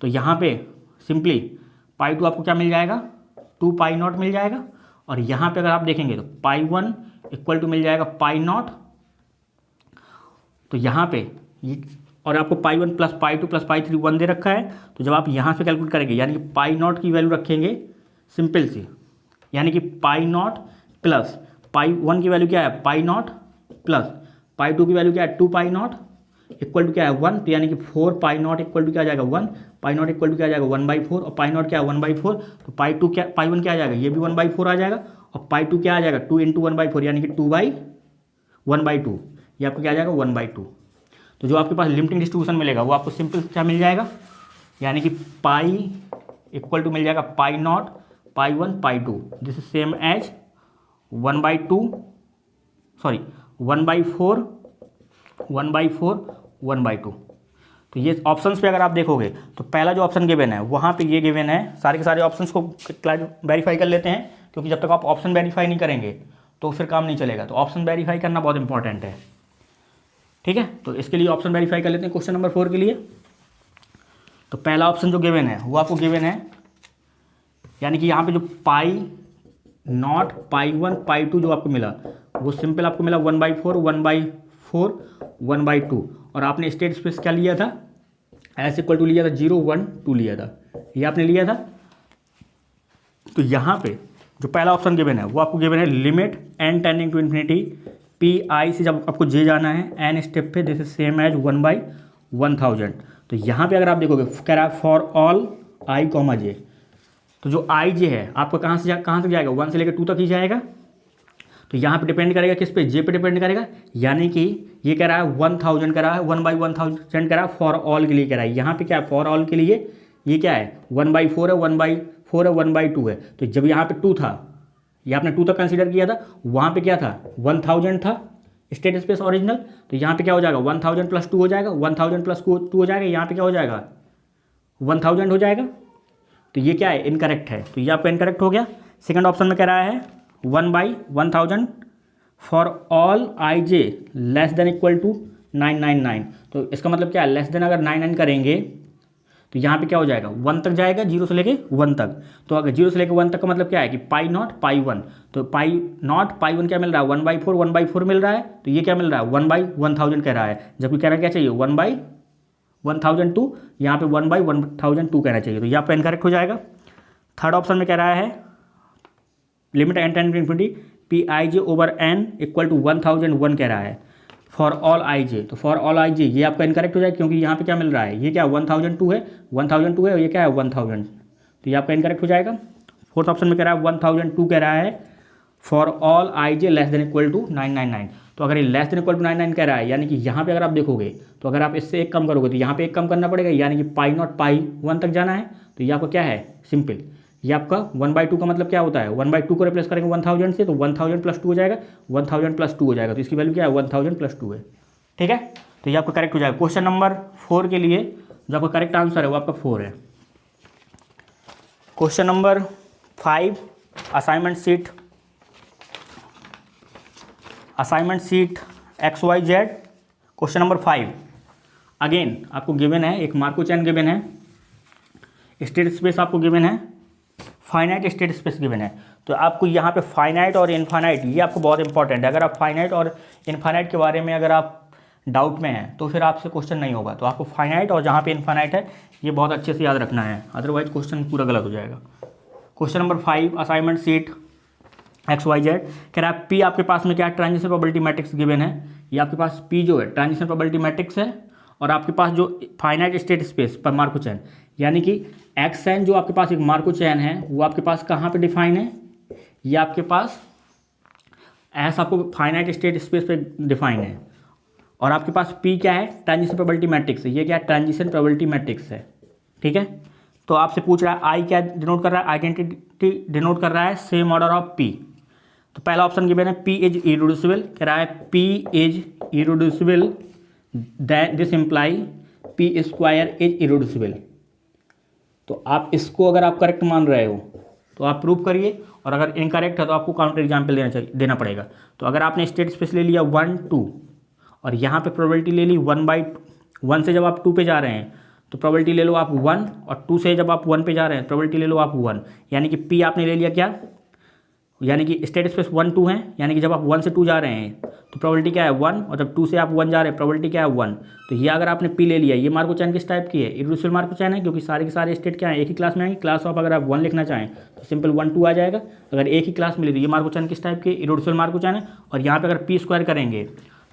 तो यहाँ पे सिंपली π2 आपको क्या मिल जाएगा, 2 π0 मिल जाएगा। और यहाँ पे अगर आप देखेंगे तो π1 इक्वल टू मिल जाएगा π0। तो यहाँ पे और आपको π1 प्लस π2 प्लस π3 1 दे रखा है। तो जब आप यहाँ से कैलकुलेट करेंगे यानी कि π0 की वैल्यू रखेंगे सिंपल सी, यानी कि π0 प्लस π1 की वैल्यू क्या है, π0 प्लस π2 की वैल्यू क्या है, 2 π0 इक्वल टू क्या है 1। तो यानी कि 4 π0 इक्वल टू क्या आ जाएगा 1, π0 इक्वल टू क्या आ जाएगा 1/4, और π0 क्या है 1/4। तो π2 क्या, π1 क्या आ जाएगा, ये भी 1/4 आ जाएगा, और π2 क्या आ जाएगा 2 × 1/4 यानी कि 2/1/2, ये आपको क्या आ जाएगा 1/2। तो जो आपके पास लिमिटिंग डिस्ट्रीब्यूशन मिलेगा वो आपको सिंपल क्या मिल जाएगा, यानी कि पाई इक्वल टू मिल जाएगा π0 π1 π2 this is same as 1/2 sorry 1/4 1/4 1/2। तो ये ऑप्शंस पे अगर आप देखोगे तो पहला जो ऑप्शन गिवन है वहाँ पे ये गिवन है। सारे के सारे ऑप्शंस को वेरीफाई कर लेते हैं, क्योंकि जब तक आप ऑप्शन वेरीफाई नहीं करेंगे तो फिर काम नहीं चलेगा। तो ऑप्शन वेरीफाई करना बहुत इंपॉर्टेंट है, ठीक है। तो इसके लिए ऑप्शन वेरीफाई कर लेते हैं क्वेश्चन नंबर 4 के लिए। तो पहला ऑप्शन जो गिवन है वो आपको गिवन है, यानी कि यहाँ पे जो π0 π1 π2 जो आपको मिला वो सिंपल आपको मिला 1/4 1/4 1/2। और आपने स्टेट स्पेस क्या लिया था, एस इक्वल टू लिया था 0 1 2 लिया था, ये आपने लिया था। तो यहाँ पे जो पहला ऑप्शन गिवन है वो आपको गिवन है limit n tending to infinity PI से जब आपको j जाना है n स्टेप पे, दिस इज सेम एज 1/1000। तो यहाँ पे अगर आप देखोगे कह रहा है फॉर ऑल i, j, तो जो i j है आपको कहाँ से जाएगा, 1 से लेकर 2 तक ही जाएगा। तो यहाँ पे डिपेंड करेगा किस पे, j पे डिपेंड करेगा। यानी कि ये कह रहा है 1000 कह रहा है 1/1000 कह रहा है फॉर ऑल के लिए कह रहा है। यहाँ पे क्या है फॉर ऑल के लिए ये क्या है 1/4 है 1/4 है 1/2 है। तो जब यहाँ पे 2 था, ये आपने 2 तक कंसीडर किया था, वहाँ पे क्या था 1000 था स्टेट स्पेस ओरिजिनल। तो यहाँ पे क्या हो जाएगा 1000 + 2 हो जाएगा, 1000 + 2 हो जाएगा, यहाँ पे क्या हो जाएगा 1000 हो जाएगा। तो ये क्या है इनकरेक्ट है, तो ये आपका इनकरेक्ट हो गया। सेकंड ऑप्शन में कह रहा है 1/1000 for all i j less than equal to 999। तो इसका मतलब क्या है, लेस देन अगर 99 करेंगे तो यहाँ पे क्या हो जाएगा 1 तक जाएगा, 0 से लेके 1 तक। तो अगर 0 से लेके 1 तक का मतलब क्या है कि π0 π1। तो π0 π1 क्या मिल रहा है 1/4 1/4 मिल रहा है। तो ये क्या मिल रहा है 1/1000 कह रहा है, जबकि कह रहा है क्या चाहिए 1/1000 1002, यहाँ पे 1/1002 कहना चाहिए, तो ये आपका इनकरेक्ट हो जाएगा। थर्ड ऑप्शन में कह रहा है limit n tend to infinity p i j over n equal to 1001 कह रहा है फॉर ऑल आई जे। तो फॉर ऑल आई जे ये आपका इनकरेक्ट हो जाएगा, क्योंकि यहाँ पे क्या मिल रहा है, ये क्या 1002 है, 1002 है और ये क्या है 1000, तो ये आपका इनकरेक्ट हो जाएगा। फोर्थ ऑप्शन में कह रहा है 1002 कह रहा है for all i j less than equal to 999। तो अगर ये लेस देन इक्वल टू 99 कह रहा है, यानी कि यहाँ पे अगर आप देखोगे तो अगर आप इससे एक कम करोगे तो यहाँ पे एक कम करना पड़ेगा, यानी कि पाई नॉट पाई 1 तक जाना है। तो ये आपका क्या है, सिंपल, ये आपका 1/2 का मतलब क्या होता है, 1/2 को रिप्लेस करेंगे 1000 से, तो 1000 + 2 हो जाएगा, 1000 + 2 हो जाएगा, तो इसकी वैल्यू क्या है 1000 + 2 है। ठीक है, तो ये आपका करेक्ट हो जाएगा। क्वेश्चन नंबर 4 के लिए जो आपका करेक्ट आंसर है वो आपका 4 है। Question number 5 assignment sheet XYZ। Question number 5 again आपको गिवन है, एक मार्को चैन गिवन है, स्टेट स्पेस आपको गिवन है, फाइनाइट स्टेट स्पेस गिवन है। तो आपको यहाँ पे फाइनाइट और इनफाइनाइट ये आपको बहुत इंपॉर्टेंट है। अगर आप फाइनाइट और इनफाइनाइट के बारे में अगर आप डाउट में हैं तो फिर आपसे क्वेश्चन नहीं होगा। तो आपको फाइनाइट और जहाँ पे इनफाइनाइट है ये बहुत अच्छे से याद रखना है, अदरवाइज क्वेश्चन पूरा गलत हो जाएगा। Question number 5 assignment sheet XYZ कह रहा है पी आपके पास में क्या है, ट्रांजिशन प्रोबेबिलिटी मैट्रिक्स गिवन है। ये आपके पास पी जो है ट्रांजिशन प्रोबेबिलिटी मैट्रिक्स है, और आपके पास जो फाइनाइट स्टेट स्पेस पर मार्को चैन, यानी कि XN जो आपके पास एक मार्को चैन है वो आपके पास कहाँ पे डिफाइन है, ये आपके पास एस आपको फाइनाइट स्टेट स्पेस पे डिफाइन है, और आपके पास पी क्या है, ट्रांजिशन प्रोबेबिलिटी मैट्रिक्स है। ये क्या है, ट्रांजिशन प्रोबेबिलिटी मैट्रिक्स है। ठीक है, तो आपसे पूछ रहा है आई क्या डिनोट कर रहा है, आइडेंटिटी डिनोट कर रहा है सेम ऑर्डर ऑफ पी। तो पहला ऑप्शन गिवन है पी इज इरेड्यूसिबल, कह रहा है p is irreducible this imply P square is irreducible. तो आप इसको अगर आप करेक्ट मान रहे हो तो आप प्रूव करिए, और अगर इनकरेक्ट है तो आपको काउंटर एग्जाम्पल देना पड़ेगा। तो अगर आपने स्टेट स्पेस ले लिया 1 2 और यहाँ पे प्रोबेबिलिटी ले ली 1/1 से जब आप 2 पे जा रहे हैं तो प्रोबेबिलिटी ले लो आप 1, और 2 से जब आप 1 पे जा रहे हैं प्रोबेबिलिटी ले लो आप 1, यानी कि पी आपने ले लिया क्या, यानी कि स्टेट स्पेस 1 2 है, यानी कि जब आप 1 से 2 जा रहे हैं तो प्रोबेबिलिटी क्या है 1, और जब 2 से आप 1 जा रहे हैं प्रोबेबिलिटी क्या है 1। तो ये अगर आपने पी ले लिया, ये मार्को चैन किस टाइप की है, इरेड्यूसिबल मार्को चैन है, क्योंकि सारे के सारे स्टेट क्या है एक ही क्लास में आएंगे। क्लास ऑफ अगर आप 1 लिखना चाहें तो सिंपल 1 2 आ जाएगा। अगर एक ही क्लास मिले तो ये मार्को चैन किस टाइप की, इरेड्यूसिबल मार्को चैन है। और यहाँ पे अगर पी स्क्वायर करेंगे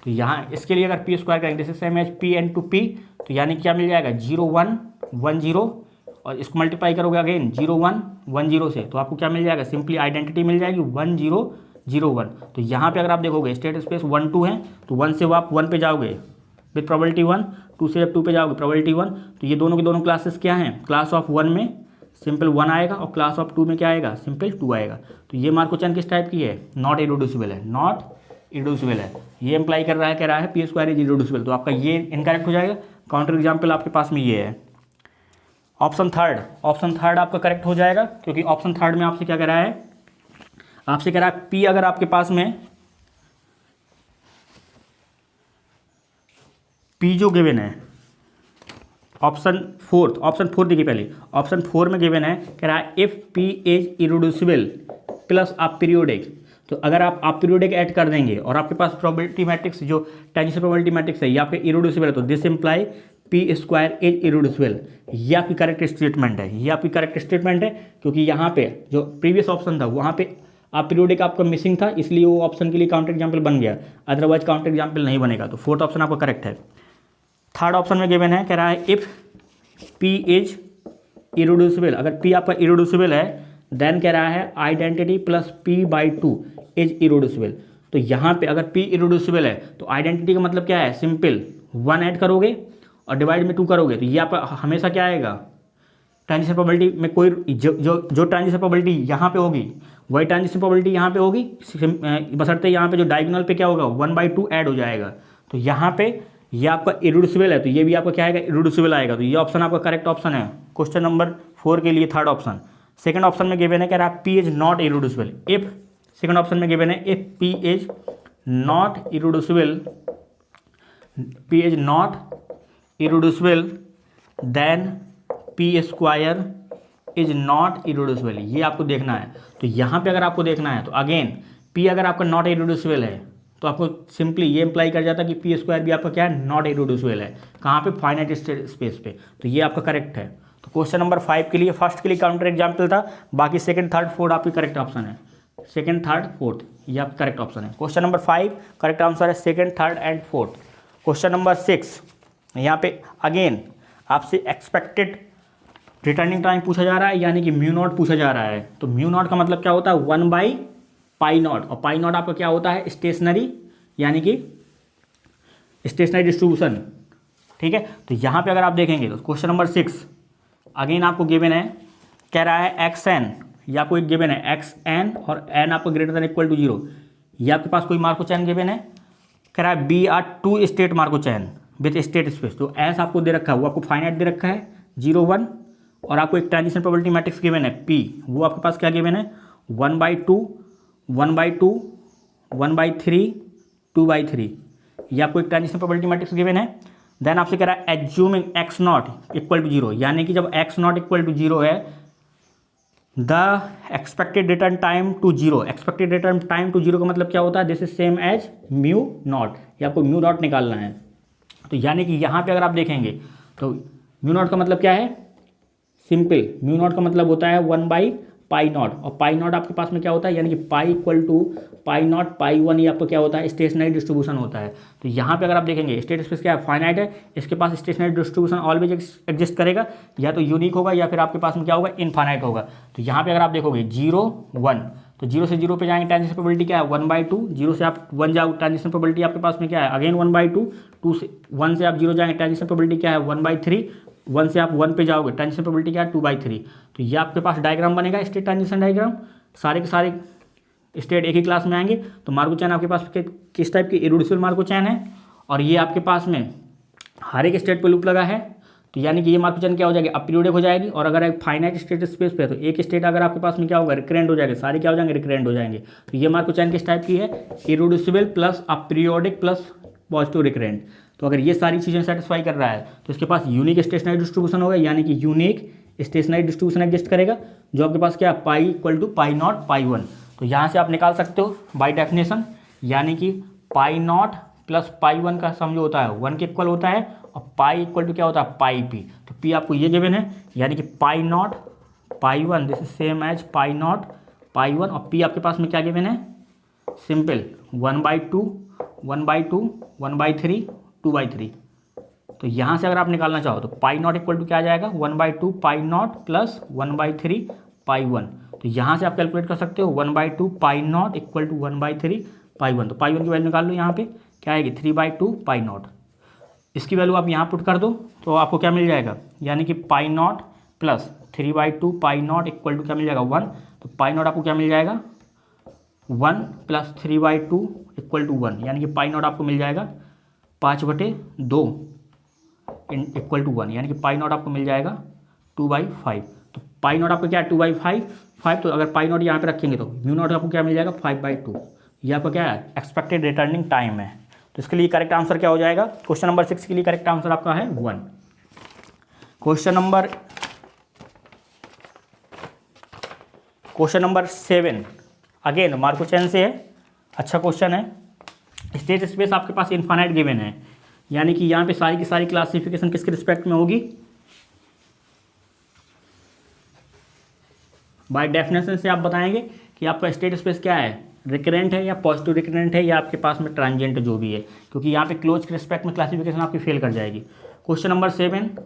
तो यहाँ इसके लिए अगर पी स्क्वायर करेंगे जैसे same as p n to p, तो यानी क्या मिल जाएगा 0 1 1 0, और इसको मल्टीप्लाई करोगे अगेन 0 1 1 0 से, तो आपको क्या मिल जाएगा, सिंपली आइडेंटिटी मिल जाएगी 1 0 0 1। तो यहाँ पे अगर आप देखोगे स्टेट स्पेस 1 2 है, तो 1 से वो आप 1 पे जाओगे विथ प्रोबेबिलिटी 1, 2 से जब 2 पे जाओगे प्रोबेबिलिटी 1। तो ये दोनों के दोनों क्लासेस क्या हैं, क्लास ऑफ 1 में सिंपल 1 आएगा और क्लास ऑफ 2 में क्या आएगा, सिंपल 2 आएगा। तो ये मार्को चैन किस टाइप की है, नॉट इरेड्यूसिबल है, नॉट इरेड्यूसिबल है। ये इंप्लाई कर रहा है, कह रहा है पी स्क्वायर इज इरेड्यूसिबल। तो आपका ये इनकरेक्ट हो जाएगा। काउंटर एग्जाम्पल आपके पास में ये है ऑप्शन थर्ड आपका करेक्ट हो जाएगा, क्योंकि ऑप्शन थर्ड में आपसे क्या कह रहा है, आपसे कह रहा है पी अगर आपके पास में पी जो गिवन है ऑप्शन फोर्थ देखिए पहले ऑप्शन 4 में गिवन है, कह रहा है if p is irreducible plus आप पीरियोडिक। तो अगर आप पीरियोडिक ऐड कर देंगे और आपके पास प्रोबेबिलिटी मैट्रिक्स जो ट्रांजिशन प्रोबेबिलिटी मैट्रिक्स है ये आपके इरेड्यूसिबल है, तो this imply P square is irreducible. ये आपकी करेक्ट स्टेटमेंट है, ये आपकी करेक्ट स्टेटमेंट है, क्योंकि यहाँ पे जो प्रीवियस ऑप्शन था वहाँ पे आप पीरियोडिक आपका मिसिंग था, इसलिए वो ऑप्शन के लिए काउंटर एग्जाम्पल बन गया, अदरवाइज काउंटर एग्जाम्पल नहीं बनेगा। तो फोर्थ ऑप्शन आपका करेक्ट है। थर्ड ऑप्शन में गिवन है, कह रहा है इफ पी इज इरेड्यूसिबल, अगर पी आपका इरेड्यूसिबल है देन कह रहा है identity plus p/2 is irreducible. तो यहाँ पे अगर p इरेड्यूसिबल है तो आइडेंटिटी का मतलब क्या है, सिंपल 1 ऐड करोगे और डिवाइड में 2 करोगे, तो ये आपका हमेशा क्या आएगा, ट्रांजिशन प्रोबेबिलिटी में कोई जो ट्रांजिशन प्रोबेबिलिटी यहाँ पे होगी वही ट्रांजिशन प्रोबेबिलिटी यहाँ पे होगी, बशर्ते यहाँ पे जो डायगोनल पे क्या होगा 1/2 ऐड हो जाएगा। तो यहाँ पे ये आपका इरेड्यूसिबल है, तो ये भी आपका क्या आएगा, इरेड्यूसिबल आएगा। तो ये ऑप्शन आपका करेक्ट ऑप्शन है क्वेश्चन नंबर 4 के लिए, थर्ड ऑप्शन। सेकंड ऑप्शन में गिवन है, कह रहा है p is not irreducible if, second option में गिवन है if p is not irreducible, p is not irreducible then p square is not irreducible. ये आपको देखना है। तो यहाँ पे अगर आपको देखना है तो अगेन पी अगर आपका नॉट इरेड्यूसिबल है तो आपको सिंपली ये इंप्लाई कर जाता है कि पी स्क्वायर भी आपका क्या है, नॉट इरेड्यूसिबल है। कहाँ पे, फाइनाइट स्पेस पे। तो ये आपका करेक्ट है। तो क्वेश्चन नंबर 5 के लिए, फर्स्ट के लिए काउंटर एग्जाम्पल था, बाकी सेकंड थर्ड फोर्थ आपकी करेक्ट ऑप्शन है। सेकंड थर्ड फोर्थ ये आपका करेक्ट ऑप्शन है। क्वेश्चन नंबर 5 करेक्ट आंसर है second third and fourth. Question number 6 यहाँ पे अगेन आपसे एक्सपेक्टेड रिटर्निंग टाइम पूछा जा रहा है, यानी कि म्यू नॉट पूछा जा रहा है। तो म्यू नॉट का मतलब क्या होता है, 1/पाई नॉट, और पाई नॉट आपका क्या होता है, स्टेशनरी, यानी कि स्टेशनरी डिस्ट्रीब्यूशन। ठीक है, तो यहाँ पे अगर आप देखेंगे तो क्वेश्चन नंबर 6 अगेन आपको गिवन है, कह रहा है एक्स एन, या आपको एक गिवन है एक्स एन और एन आपको ग्रेटर देन इक्वल टू 0। ये आपके पास कोई मार्को चैन गिवन है, कह रहा है be are 2 state Markov chain with state space. तो एस आपको दे रखा है, वो आपको फाइनाइट दे रखा है 0 1, और आपको एक ट्रांजिशन प्रोबेबिलिटी मैट्रिक्स गिवन है पी, वो आपके पास क्या गिवन है 1/2 1/2 1/3 2/3। ये आपको एक ट्रांजिशन प्रोबेबिलिटी मैट्रिक्स गिवन है। देन आपसे कह रहा है assuming x not equal to 0, यानी कि जब एक्स नॉट इक्वल टू 0 है, the expected return time to 0। Expected return time to 0 का मतलब क्या होता है, this is same as mu not, ये आपको म्यू नॉट निकालना है। तो यानी कि यहाँ पे अगर आप देखेंगे तो म्यू नॉट का मतलब क्या है, सिंपल म्यू नॉट का मतलब होता है 1/पाई नॉट, और पाई नॉट आपके पास में क्या होता है, यानी कि pi equal to pi not pi 1, ये आपको क्या होता है, स्टेशनरी डिस्ट्रीब्यूशन होता है। तो यहाँ पे अगर आप देखेंगे स्टेट स्पेस क्या है, फाइनाइट है, इसके पास स्टेशनरी डिस्ट्रीब्यूशन ऑलवेज एग्जिस्ट करेगा, या तो यूनिक होगा या फिर आपके पास में क्या होगा, इनफाइनाइट होगा। तो यहाँ पे अगर आप देखोगे 0 1, तो 0 से 0 पे जाएंगे, ट्रांजिशन प्रोबेबिलिटी क्या है 1/2, 0 से आप 1 जाओ, ट्रांजिशन प्रोबेबिलिटी आपके पास में क्या है अगेन 1/2, 2 से 1 से आप 0 जाएंगे, ट्रांजिशन प्रोबेबिलिटी क्या है 1/3, 1 से आप 1 पे जाओगे, ट्रांजिशन प्रोबेबिलिटी क्या है 2/3। तो ये आपके पास डायग्राम बनेगा, स्टेट ट्रांजिशन डायग्राम, सारे के सारे स्टेट एक ही क्लास में आएंगे। तो मार्को चैन आपके पास किस टाइप की, इरेड्यूसिबल मार्को चैन है, और ये आपके पास में हर एक स्टेट पे लूप लगा है। तो यानी कि ये मार्को चैन क्या हो जाएगी, अपीरियोडिक हो जाएगी, और अगर एक फाइनाइट स्टेट स्पेस पे है तो एक स्टेट अगर आपके पास में क्या होगा, रिकरेंट हो जाएगा, सारे क्या हो जाएंगे, रिकरेंट हो जाएंगे। तो ये मार्को चैन किस टाइप की है, irreducible plus aperiodic plus positive recurrent. तो अगर ये सारी चीज़ें सेटिस्फाई कर रहा है तो इसके पास यूनिक स्टेशनरी डिस्ट्रीब्यूशन होगा, यानी कि यूनिक स्टेशनरी डिस्ट्रीब्यूशन एग्जिस्ट करेगा, जो आपके पास क्या है pi equal to pi not pi 1। तो यहाँ से आप निकाल सकते हो बाय डेफिनेशन, यानी कि पाई नॉट प्लस पाई 1 का सम जो होता है 1 के इक्वल होता है, और पाई इक्वल टू क्या होता है पाई पी। तो पी आपको ये गिवन है, यानी कि pi not pi 1, this is same as pi not pi 1, और पी आपके पास में क्या गिवन है, सिंपल 1/2 1/2 1/3 2/3। तो यहाँ से अगर आप निकालना चाहो तो पाई नॉट इक्वल टू क्या आ जाएगा 1/2 पाई नॉट प्लस 1/3 पाई 1। तो यहाँ से आप कैलकुलेट कर सकते हो 1/2 पाई नॉट इक्वल टू 1/3 पाई 1। तो पाई 1 की वैल्यू निकाल लो, यहाँ पे क्या आएगी 3/2 पाई नॉट। इसकी वैल्यू आप यहाँ पुट कर दो तो आपको क्या मिल जाएगा, यानी कि pi nought plus 3/2 pi nought equal to क्या मिल जाएगा 1। तो पाई नॉट आपको क्या मिल जाएगा 1 प्लस 3/2 इक्वल टू 1, यानी कि पाई नॉट आपको मिल जाएगा 5/2 इक्वल टू 1, यानी कि पाई नॉट आपको मिल जाएगा 2/5। तो पाई नॉट आपको क्या है 2/5, तो अगर पाई नॉट यहाँ पे रखेंगे तो म्यू नॉट आपको क्या मिल जाएगा 5/2। ये आपका क्या है एक्सपेक्टेड रिटर्निंग टाइम है। तो इसके लिए करेक्ट आंसर क्या हो जाएगा, क्वेश्चन नंबर 6 के लिए करेक्ट आंसर आपका है 1। क्वेश्चन नंबर 7 अगेन मार्को चैन से है, अच्छा क्वेश्चन है। स्टेट स्पेस आपके पास इनफाइनाइट गिवन है, यानी कि यहाँ पे सारी की सारी क्लासिफिकेशन किसके रिस्पेक्ट में होगी, बाय डेफिनेशन से आप बताएंगे कि आपका स्टेट स्पेस क्या है, रिकरेंट है या पॉजिटिव रिकरेंट है या आपके पास में ट्रांजिएंट जो भी है, क्योंकि यहाँ पे क्लोज के रिस्पेक्ट में क्लासिफिकेशन आपकी फेल कर जाएगी। Question number 7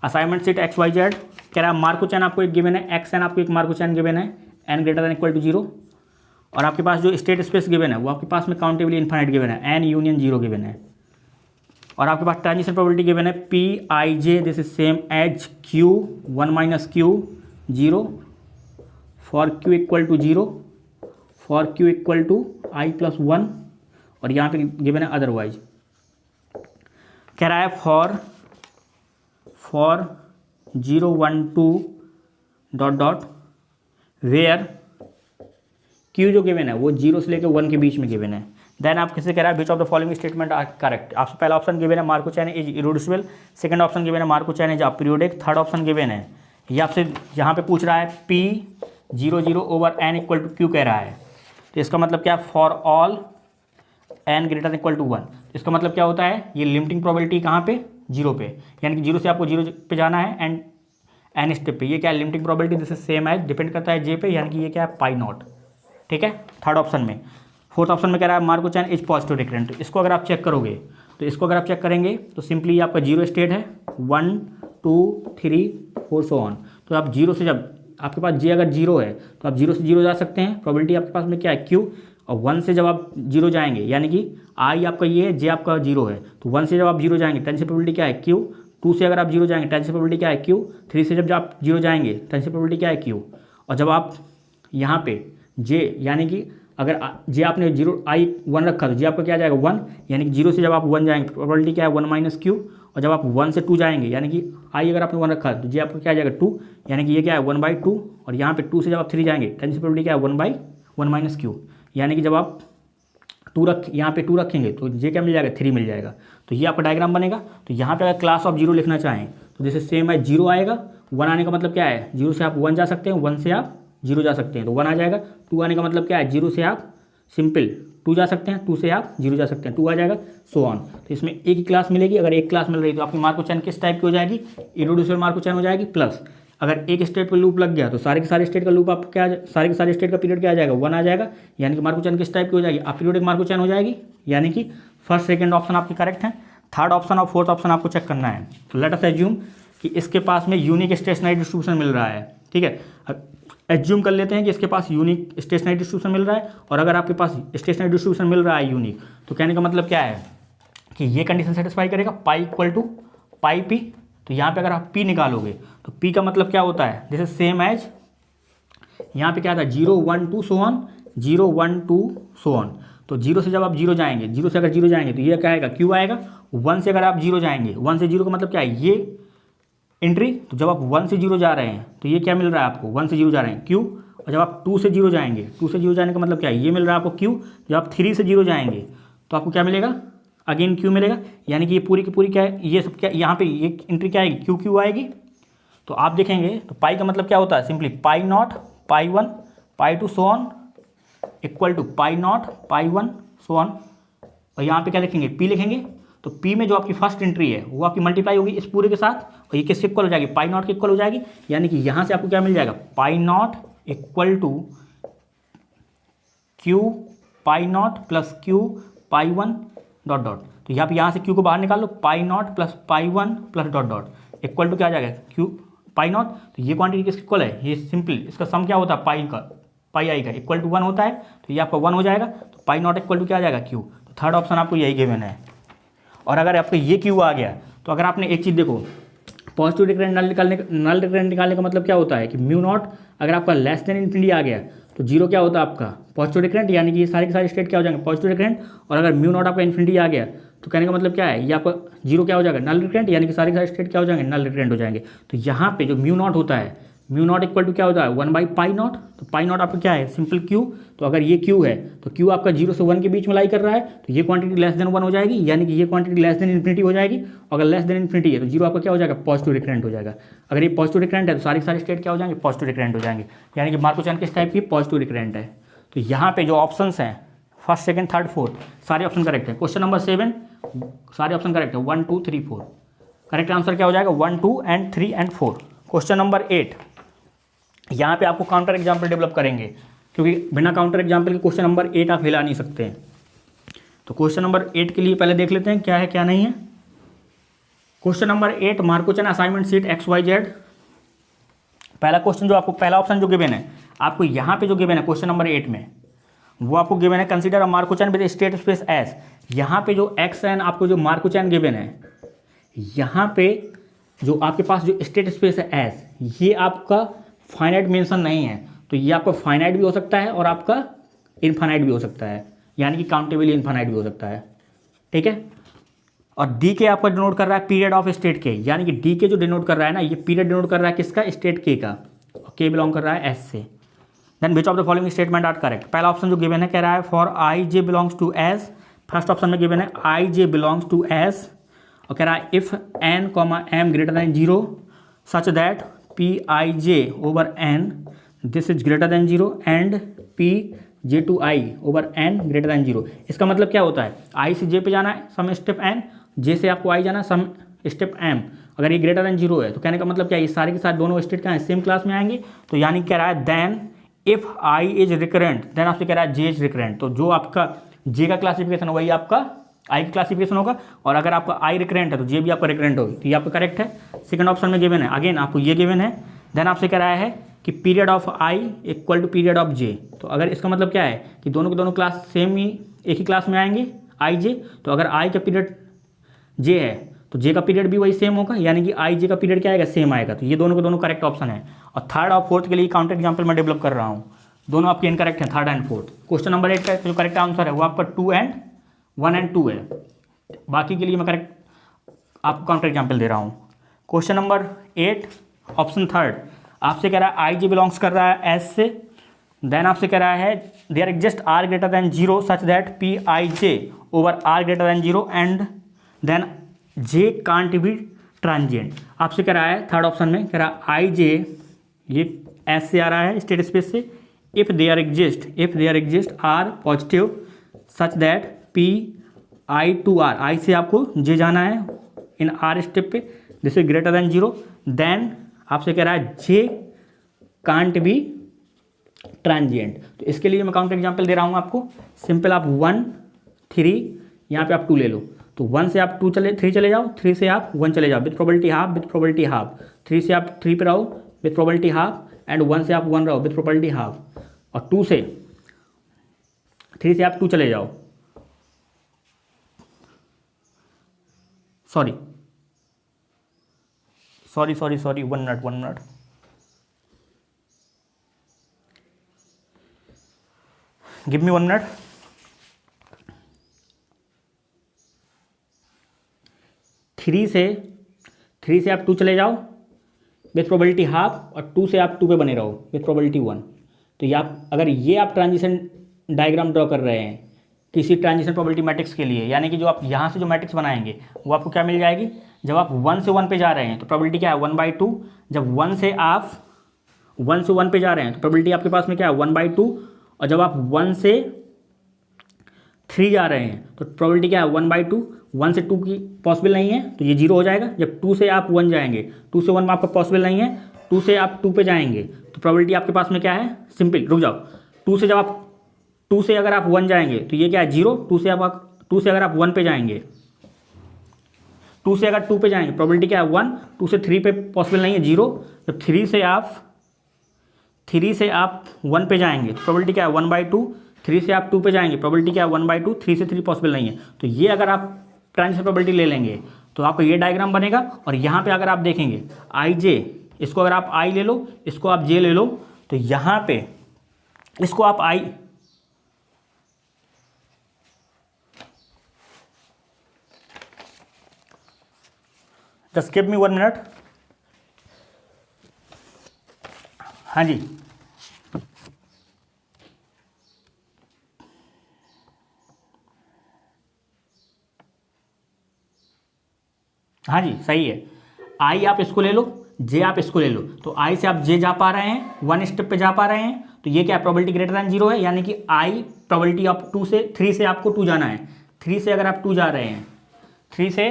assignment sheet XYZ, कह रहा है मार्को चैन आपको एक गिवन है, एक्स एन आपको एक मार्को चैन गिवन है n greater than equal to 0, और आपके पास जो स्टेट स्पेस गिवन है वो आपके पास में काउंटेबली इनफाइनाइट गिवन है, n यूनियन 0 गिवन है, और आपके पास ट्रांजिशन प्रोबेबिलिटी गिवन है Pij, this is same as Q 1 - Q 0 for Q equal to 0 for Q equal to I + 1, और यहाँ पे गिवन है अदरवाइज। कह रहा है for 0 1 2 dot dot where Q जो गिवन है वो 0 से लेकर 1 के बीच में गिवन है। देन आप किससे कह रहा है which of the following statement are correct. आपसे पहला ऑप्शन गिवन है Markov chain is irreducible, second option given है Markov chain is aperiodic, third option given है ये आपसे यहाँ पे पूछ रहा है P 0 0 over n equal to Q कह रहा है। तो इसका मतलब क्या, for all n greater equal to 1। इसका मतलब क्या होता है, ये लिमिटिंग प्रोबेबिलिटी कहाँ पे, 0 पे, यानी कि 0 से आपको 0 पे जाना है एंड एन स्टेप पे। ये क्या है, limiting probability this is same as, depend करता है जे पे, यानी कि ये क्या है, पाई नॉट। ठीक है, थर्ड ऑप्शन में। फोर्थ ऑप्शन में कह रहा है Markov chain is positive recurrent. तो इसको अगर आप चेक करोगे, तो इसको अगर आप चेक करेंगे तो सिंपली आपका 0 स्टेट है, 1 2 3 4 सो ऑन। तो आप 0 से, जब आपके पास जे अगर 0 है तो आप 0 से 0 जा सकते हैं, प्रोबेबिलिटी आपके पास में क्या है, क्यू। और 1 से जब आप 0 जाएंगे, यानी कि आई आपका ये है, जे आपका 0 है, तो 1 से जब आप 0 जाएंगे 10 से प्रोबेबिलिटी क्या है, क्यू। 2 से अगर आप 0 जाएंगे 10 से प्रोबेबिलिटी क्या है, क्यू। 3 से जब आप 0 जाएंगे 10 से प्रोबेबिलिटी क्या है, क्यू। और जब आप यहाँ पे जे, यानी कि अगर जे आपने 0 आई 1 रखा तो जे आपका क्या आ जाएगा, 1, यानी कि 0 से जब आप 1 जाएंगे प्रोबेबिलिटी क्या है, 1 माइनस क्यू। और जब आप 1 से 2 जाएंगे, यानी कि आई अगर आपने 1 रखा तो जे आपका क्या आ जाएगा, 2, यानी कि ये क्या है, 1/2। और यहाँ पे 2 से जब आप 3 जाएंगे 10 से प्रोबेबिलिटी क्या है, 1/1 माइनस क्यू, यानी कि जब आप यहाँ पे 2 रखेंगे तो जे क्या मिल जाएगा, 3 मिल जाएगा। तो ये आपका डायग्राम बनेगा। तो यहाँ पे अगर क्लास ऑफ 0 लिखना चाहें तो जैसे सेम है, 0 आएगा, 1 आने का मतलब क्या है, 0 से आप 1 जा सकते हैं, 1 से आप 0 जा सकते हैं, तो 1 आ जाएगा। 2 आने का मतलब क्या है, 0 से आप सिंपल 2 जा सकते हैं, 2 से आप 0 जा सकते हैं, 2 आ जाएगा, सो ऑन। तो इसमें एक ही क्लास मिलेगी। अगर एक क्लास मिल रही तो आपकी मार्को चैन किस टाइप की हो जाएगी, इररेड्यूसिबल मार्को चैन हो जाएगी। प्लस अगर एक स्टेट पर लूप लग गया तो सारे के सारे स्टेट का लूप आप क्या, सारे के सारे स्टेट का पीरियड क्या आ जाएगा, 1 आ जाएगा, यानी कि मार्को चैन किस टाइप की हो जाएगी, अपीरियोडिक मार्को चैन हो जाएगी। यानी कि फर्स्ट सेकंड ऑप्शन आपके करेक्ट हैं। थर्ड ऑप्शन और फोर्थ ऑप्शन आपको चेक करना है। तो लेट अस एज्यूम कि इसके पास में यूनिक स्टेशनरी डिस्ट्रीब्यूशन मिल रहा है। ठीक है, एज्यूम कर लेते हैं कि इसके पास यूनिक स्टेशनरी डिस्ट्रीब्यूशन मिल रहा है। और अगर आपके पास स्टेशनरी डिस्ट्रीब्यूशन मिल रहा है यूनिक, तो कहने का मतलब क्या है कि ये कंडीशन सेटिस्फाई करेगा, pi equal to pi p. तो यहाँ पे अगर आप पी निकालोगे तो पी का मतलब क्या होता है, दिस इज सेम एज, यहाँ पे क्या था, 0 1 2 सो ऑन, 0 1 2 सो ऑन। तो 0 से जब आप 0 जाएंगे, 0 से अगर 0 जाएंगे तो ये क्या आएगा, क्यू आएगा। 1 से अगर आप 0 जाएंगे, 1 से 0 का मतलब क्या है, ये एंट्री। तो जब आप 1 से 0 जा रहे हैं तो ये क्या मिल रहा है आपको, 1 से 0 जा रहे हैं, क्यू। और जब आप 2 से 0 जाएंगे, 2 से 0 जाने का मतलब क्या है, ये मिल रहा है आपको, क्यू। जब आप 3 से 0 जाएंगे तो आपको क्या मिलेगा, अगेन क्यू मिलेगा। यानी कि ये पूरी की पूरी क्या है, ये सब क्या, यहाँ पे ये एंट्री क्या आएगी, क्यू क्यू आएगी। तो आप देखेंगे तो पाई का मतलब क्या होता है, simply pi not pi 1 pi 2 so on equal to pi not pi 1 so on. और यहाँ पे क्या लिखेंगे, पी लिखेंगे। तो पी में जो आपकी फर्स्ट एंट्री है वो आपकी मल्टीप्लाई होगी इस पूरे के साथ, और ये किसके इक्वल हो जाएगी, पाई नॉट के इक्वल हो जाएगी। यानी कि यहाँ से आपको क्या मिल जाएगा, pi nought equal to Q pi nought plus Q pi 1 dot dot. तो यहाँ से क्यू को बाहर निकाल लो, pi nought plus pi 1 plus dot dot equal to क्या आ जाएगा, क्यू पाई नॉट। तो ये क्वांटिटी किसके इक्वल है, ये सिंपल इसका सम क्या होता है, पाई का, पाई आई का इक्वल टू 1 होता है। तो ये आपका 1 हो जाएगा। तो पाई नॉट इक्वल टू क्या आ जाएगा, क्यू। तो थर्ड ऑप्शन आपको यही गिवन है। और अगर आपको ये क्यू आ गया तो अगर आपने एक चीज़ देखो, पॉजिटिव रिकरेंट नल रिकरेंट निकालने का मतलब क्या होता है कि म्यू नॉट अगर आपका लेस देन इन्फिनिटी आ गया तो 0 क्या होता है आपका, पॉजिटिव रिकरेंट, यानी कि ये सारे के सारे स्टेट क्या हो जाएंगे, पॉजिटिव रिकरेंट। और अगर म्यू नॉट आपका इन्फिनिटी आ गया तो कहने का मतलब क्या है, ये आपका 0 क्या हो जाएगा, नल रिकरेंट, यानी कि सारे के सारे स्टेट क्या हो जाएंगे, नल रिकरेंट हो जाएंगे। तो यहाँ पे जो म्यू नॉट होता है, म्यू नॉट इक्वल टू क्या होता है, 1/पाई नॉट। तो पाई नॉट आपका क्या है, सिंपल क्यू। तो अगर ये क्यू है तो क्यू आपका 0 से 1 के बीच में लाई कर रहा है, तो ये क्वांटिटी लेस देन 1 हो जाएगी, यानी कि ये क्वांटिटी लेस देन इन्फिनिटी हो जाएगी। अगर लेस देन इन्फिनिटी है तो 0 आपका क्या हो जाएगा, पॉजिटिव रिकरेंट हो जाएगा। अगर ये पॉजिटिव रिकरेंट है तो सारे सारे स्टेट क्या हो जाएंगे, पॉजिटिव रिकरेंट हो जाएंगे। यानी कि मार्को चैन किस टाइप की, पॉजिटिव रिकरेंट है। तो यहाँ पे जो ऑप्शंस हैं फर्स्ट सेकंड थर्ड फोर्थ सारे ऑप्शन करेक्ट है। क्वेश्चन नंबर 7 सारे ऑप्शन करेक्ट है, 1 2 3 4। करेक्ट आंसर क्या हो जाएगा, 1 2 एंड 3 एंड 4। क्वेश्चन नंबर 8, यहाँ पे आपको काउंटर एग्जाम्पल डेवलप करेंगे, क्योंकि बिना काउंटर एग्जाम्पल के क्वेश्चन नंबर 8 आप हिला नहीं सकते हैं। तो क्वेश्चन नंबर 8 के लिए पहले देख लेते हैं क्या है क्या नहीं है। क्वेश्चन नंबर 8, मार्को चैन असाइनमेंट सीट XYZ। पहला क्वेश्चन जो आपको, पहला ऑप्शन जो गिवन है आपको यहाँ पे जो गिवन है क्वेश्चन नंबर 8 में, वो आपको गिवन है consider a Markov chain with state space S. यहाँ पे जो XN आपको जो मार्को चैन गिवन है, यहाँ पे जो आपके पास जो स्टेट स्पेस है एस, ये आपका फाइनाइट मेंशन नहीं है। तो ये आपका फाइनाइट भी हो सकता है और आपका इनफाइनाइट भी हो सकता है, यानी कि काउंटेबल इनफाइनाइट भी हो सकता है। ठीक है, और डी के आपका डिनोट कर रहा है पीरियड ऑफ स्टेट के, यानी कि डी के जो डिनोट कर रहा है ना, ये पीरियड डिनोट कर रहा है किसका, स्टेट के का, और के बिलोंग कर रहा है एस से। Then which of the following statement are correct. पहला ऑप्शन जो गिवन है कह रहा है for i j belongs to S. First option में गिवन है i j belongs to S, और कह रहा है if n comma m greater than 0 such that P i j over n this is greater than 0 and p j to i over n greater than zero. इसका मतलब क्या होता है, आई से जे पे जाना है सम स्टेप एन, जे से आपको आई जाना सम स्टेप एम। अगर ये ग्रेटर दैन जीरो है तो कहने का मतलब क्या है, ये सारे के साथ दोनों स्टेट क्या है, सेम क्लास में आएंगे। तो यानी कह रहा है then if i is recurrent then आपसे कह रहा है जे इज रिकरेंट। तो जो आपका जे का क्लासिफिकेशन वही आपका आई का क्लासिफिकेशन होगा, और अगर आपका आई रिकरेंट है तो जे भी आपका रिकरेंट होगी। तो ये आपका करेक्ट है। सेकंड ऑप्शन में गिवन है, अगेन आपको ये गिवन है। देन आपसे कह रहा है कि period of I equal to period of J. तो अगर इसका मतलब क्या है कि दोनों के दोनों क्लास सेम ही एक ही क्लास में आएंगे आई जे। तो अगर आई का पीरियड जे है तो जे का पीरियड भी वही सेम होगा, यानी कि आई जे का पीरियड क्या आएगा, सेम आएगा। तो ये दोनों के दोनों करेक्ट ऑप्शन है। और थर्ड और फोर्थ के लिए काउंटर एग्जाम्पल मैं डेवलप कर रहा हूँ, दोनों आपके इनकरेक्ट हैं, third and fourth. Question number 8 का जो करेक्ट आंसर है वो आपका 2 एंड 1 एंड 2 है। बाकी के लिए मैं करेक्ट आपको काउंटर एग्जाम्पल दे रहा हूँ। क्वेश्चन नंबर 8 ऑप्शन थर्ड आपसे कह रहा है आई जे बिलोंग्स कर रहा है एस से। देन आपसे कह रहा है there exist r greater than zero such that P i j over r greater than zero and then j can't be transient. आपसे कह रहा है थर्ड ऑप्शन में कह रहा है आई जे, ये एस से आ रहा है स्टेट स्पेस से, if there exist R positive such that P I to R, I से आपको जे जाना है इन आर स्टेप पे, this is greater than zero. Then आपसे कह रहा है जे कांट बी ट्रांजिएंट। तो इसके लिए मैं काउंटर एग्जांपल दे रहा हूँ आपको। सिंपल आप 1 3 यहाँ पे आप 2 ले लो। तो 1 से आप 3 चले जाओ, 3 से आप 1 चले जाओ विथ प्रोबेबिलिटी हाफ, 3 से आप 3 पे रहो विथ प्रोबेबिलिटी हाफ, एंड 1 से आप 1 रहो विथ प्रोबेबिलिटी हाफ, और 3 से आप 2 चले जाओ, sorry 1 minute give me 1 minute. 3 से आप 2 चले जाओ विथ प्रोबेबिलिटी हाफ, और 2 से आप 2 पे बने रहो विथ प्रोबेबिलिटी 1। तो ये आप अगर ये आप ट्रांजिशन डायग्राम ड्रॉ कर रहे हैं किसी ट्रांजिशन प्रोबेबिलिटी मैट्रिक्स के लिए, यानी कि जो आप यहाँ से जो मैट्रिक्स बनाएंगे वो आपको क्या मिल जाएगी, जब आप 1 से 1 पे जा रहे हैं तो प्रोबेबिलिटी क्या है 1/2। जब 1 से 1 पे जा रहे हैं तो प्रोबेबिलिटी आपके पास में क्या है 1/2, और जब आप 1 से 3 जा रहे हैं तो प्रोबेबिलिटी क्या है 1/2। 1 से 2 की पॉसिबल नहीं है तो ये 0 हो जाएगा। जब 2 से आप 1 जाएंगे, 2 से 1 में आपका पॉसिबल नहीं है, 2 से आप 2 पे जाएंगे तो प्रोबेबिलिटी आपके पास में क्या है, सिंपल रुक जाओ, 2 से अगर आप 1 जाएंगे तो ये क्या है 0। 2 से अगर आप 1 पे जाएंगे, 2 से अगर 2 पे जाएंगे प्रोबेबिलिटी क्या है 1, 2 से 3 पे पॉसिबल नहीं है 0। जब 3 से आप 1 पे जाएंगे तो प्रोबेबिलिटी क्या है 1/2, 3 से आप 2 पे जाएंगे प्रोबेबिलिटी क्या है 1/2, 3 से 3 पॉसिबल नहीं है। तो ये अगर आप ट्रांजिशन प्रोबेबिलिटी ले लेंगे तो आपको ये डायग्राम बनेगा। और यहाँ पे अगर आप देखेंगे आई जे, इसको अगर आप आई ले लो, इसको आप जे ले लो, तो यहाँ पे इसको आप आई, जस्ट गिव मी 1 मिनट। हाँ जी हाँ जी सही है। आई आप इसको ले लो, जे आप इसको ले लो। तो आई से आप जे जा पा रहे हैं, 1 स्टेप पे जा पा रहे हैं, तो ये क्या प्रोबेबिलिटी ग्रेटर दैन 0 है, यानी कि आई प्रोबेबिलिटी ऑफ 3 से आपको 2 जाना है। 3 से अगर आप 2 जा रहे हैं, 3 से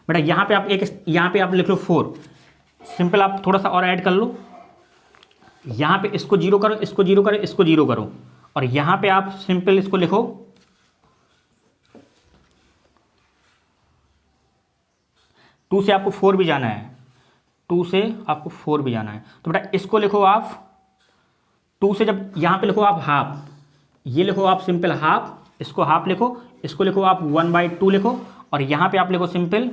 बेटा यहाँ पे आप लिख लो 4। सिंपल आप थोड़ा सा और ऐड कर लो, यहाँ पे इसको 0 करो, इसको 0 करो, इसको 0 करो, और यहाँ पे आप सिंपल इसको लिखो 2 से आपको 4 भी जाना है, 2 से आपको 4 भी जाना है। तो बेटा इसको लिखो आप 2 से, जब यहाँ पे लिखो आप हाफ, ये लिखो आप सिंपल हाफ, इसको हाफ लिखो, इसको लिखो आप 1/2 लिखो, और यहाँ पे आप लिखो सिंपल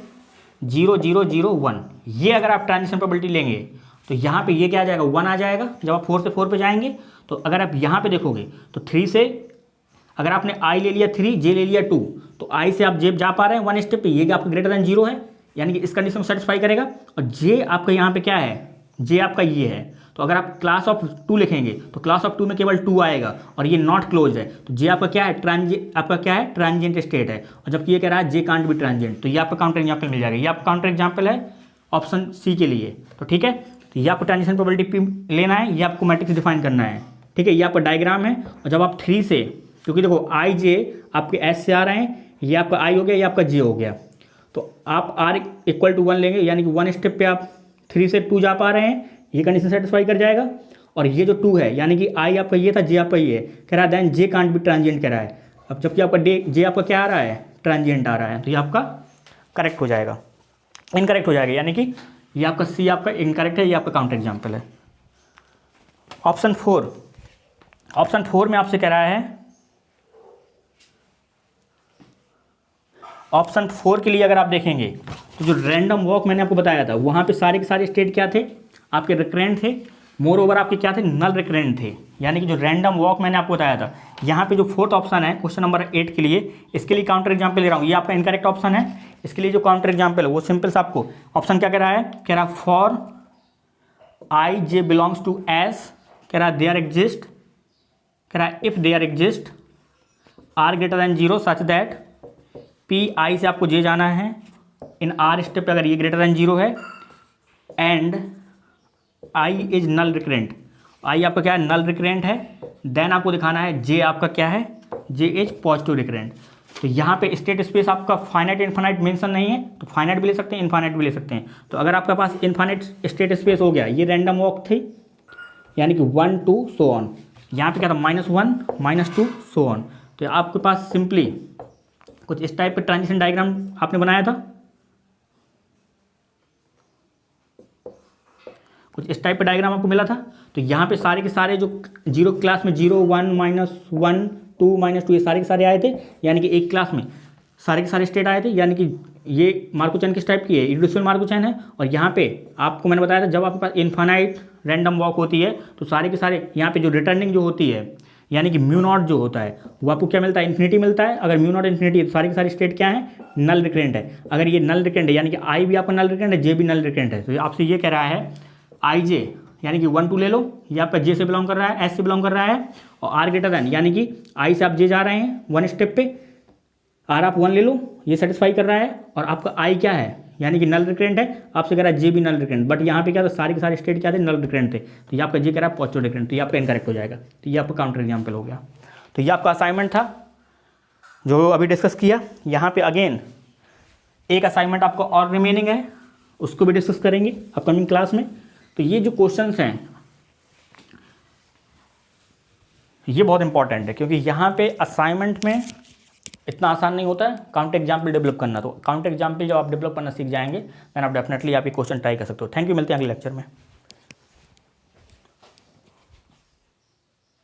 0 0 0 1। ये अगर आप ट्रांजिशन प्रोबेबिलिटी लेंगे तो यहाँ पे ये क्या आ जाएगा 1 आ जाएगा। जब आप 4 से 4 पे जाएंगे तो अगर आप यहाँ पे देखोगे तो 3 से अगर आपने आई ले लिया 3, जे ले लिया 2, तो आई से आप जे जा पा रहे हैं 1 स्टेप पे, ये आपका ग्रेटर दैन 0 है, यानी कि इस कंडीशन को सेटिस्फाई करेगा। और जे आपका यहाँ पे क्या है जे आपका ये है, तो अगर आप क्लास ऑफ 2 लिखेंगे तो क्लास ऑफ 2 में केवल 2 आएगा और ये नॉट क्लोज है, तो जे आपका क्या है, ट्रांजिएंट स्टेट है। और जबकि ये कह रहा है जे कांट बी ट्रांजिएंट, तो ये आपका काउंटर एग्जाम्पल मिल जाएगा। ये आपका काउंटर एग्जाम्पल है ऑप्शन सी के लिए। तो ठीक है, तो ये आपको ट्रांजिशन प्रोबेबिलिटी पी लेना है, ये आपको मैट्रिक्स डिफाइन करना है। ठीक है, ये आपका डायग्राम है। और जब आप 3 से, क्योंकि देखो आई जे आपके एस से आ रहे हैं, ये आपका आई हो गया, ये आपका जे हो गया, तो आप आर इक्वल टू 1 लेंगे, यानी कि 1 स्टेप पे आप 3 से 2 जा पा रहे हैं, ये कंडीशन सेटिस्फाई कर जाएगा। और ये जो 2 है, यानी कि आई आपका ये था, जे आपका ये कह रहा है, then j can't be transient कह रहा है। अब जबकि आपका जे आपका क्या आ रहा है, ट्रांजिएंट आ रहा है, तो ये आपका करेक्ट हो जाएगा, इनकरेक्ट हो जाएगा, यानी कि ये आपका सी आपका इनकरेक्ट है, ये आपका काउंटर एग्जाम्पल है। ऑप्शन 4 में आपसे कह रहा है, ऑप्शन 4 के लिए अगर आप देखेंगे तो जो रैंडम वॉक मैंने आपको बताया था, वहाँ पे सारे के सारे स्टेट क्या थे, आपके रिकरेंट थे, मोर ओवर आपके क्या थे, नल रिकरेंट थे। यानी कि जो रैंडम वॉक मैंने आपको बताया था, यहाँ पे जो 4th ऑप्शन है क्वेश्चन नंबर 8 के लिए, इसके लिए काउंटर एग्जाम्पल ले रहा हूँ, ये आपका इनकरेक्ट ऑप्शन है। इसके लिए जो काउंटर एग्जाम्पल है वो सिंपल सा आपको ऑप्शन क्या कह रहा है, कह रहा है for i j belongs to S, कह रहा है देयर एग्जिस्ट, कह रहा है if there exist r greater than 0 such that P I से आपको जे जाना है, इन आर स्टेप पे अगर ये ग्रेटर देन 0 है, and I is null recurrent, I आपका क्या है, नल रिकरेंट है, देन आपको दिखाना है जे आपका क्या है, जे इज पॉजिटिव रिकरेंट। तो यहाँ पे स्टेट स्पेस आपका फाइनाइट इनफाइनाइट मेंशन नहीं है, तो फाइनाइट भी ले सकते हैं, इनफाइनाइट भी ले सकते हैं। तो अगर आपके पास इनफाइनाइट स्टेट स्पेस हो गया, ये रैंडम वॉक थी, यानी कि 1 2 सो ऑन, यहाँ पे क्या था, -1 -2 सो ऑन। तो आपके पास सिंपली कुछ इस टाइप का ट्रांजिशन डायग्राम आपने बनाया था, कुछ इस टाइप का डायग्राम आपको मिला था। तो यहाँ पे सारे के सारे जो 0 क्लास में 0 1 -1 2 -2 ये सारे के सारे आए थे, यानी कि एक क्लास में सारे के सारे स्टेट आए थे। यानी कि ये मार्को चैन किस टाइप की है, इरिड्यूसिबल मार्को चैन है। और यहाँ पे आपको मैंने बताया था, जब आपके पास इनफाइनाइट रैंडम वॉक होती है तो सारे के सारे यहाँ पे जो रिटर्निंग जो होती है, यानी कि म्यू नॉट जो होता है वो आपको क्या मिलता है, इन्फिनिटी मिलता है। अगर म्यू नॉट इन्फिनिटी है तो सारी की सारी स्टेट क्या है, नल रिकरेंट है। अगर ये नल रिकरेंट है, यानी कि आई भी आपका नल रिकरेंट है, जे भी नल रिकरेंट है, तो आपसे ये कह रहा है आई जे, यानी कि 1 2 ले लो, ये आपका जे से बिलोंग कर रहा है, एस से बिलोंग कर रहा है, और आर ग्रेटर देन, यानी कि आई से आप जे जा रहे हैं 1 स्टेप पे, आर आप 1 ले लो, ये सेटिस्फाई कर रहा है, और आपका आई क्या है, यानी कि नल रिकरेंट है, आपसे कह रहा है जे भी नल रिकरेंट, बट यहाँ पे क्या था, सारे के सारे स्टेट क्या थे, नल रिकरेंट थे, तो ये आपका जे कह रहा है पॉजिटिव रिकरेंट, तो ये आपका इनकरेक्ट हो जाएगा। तो ये आपका काउंटर एग्जाम्पल हो गया। तो ये आपका असाइनमेंट था जो अभी डिस्कस किया। यहाँ पे अगेन एक असाइनमेंट आपका और रिमेनिंग है, उसको भी डिस्कस करेंगे अपकमिंग क्लास में। तो ये जो क्वेश्चंस हैं ये बहुत इंपॉर्टेंट है, क्योंकि यहाँ पे असाइनमेंट में इतना आसान नहीं होता है काउंटर एग्जाम्पल डेवलप करना। तो काउंटर एग्जाम्पल जब आप डेवलप करना सीख जाएंगे, देन आप डेफिनेटली आप ये क्वेश्चन ट्राई कर सकते हो। थैंक यू, मिलते हैं अगले लेक्चर में।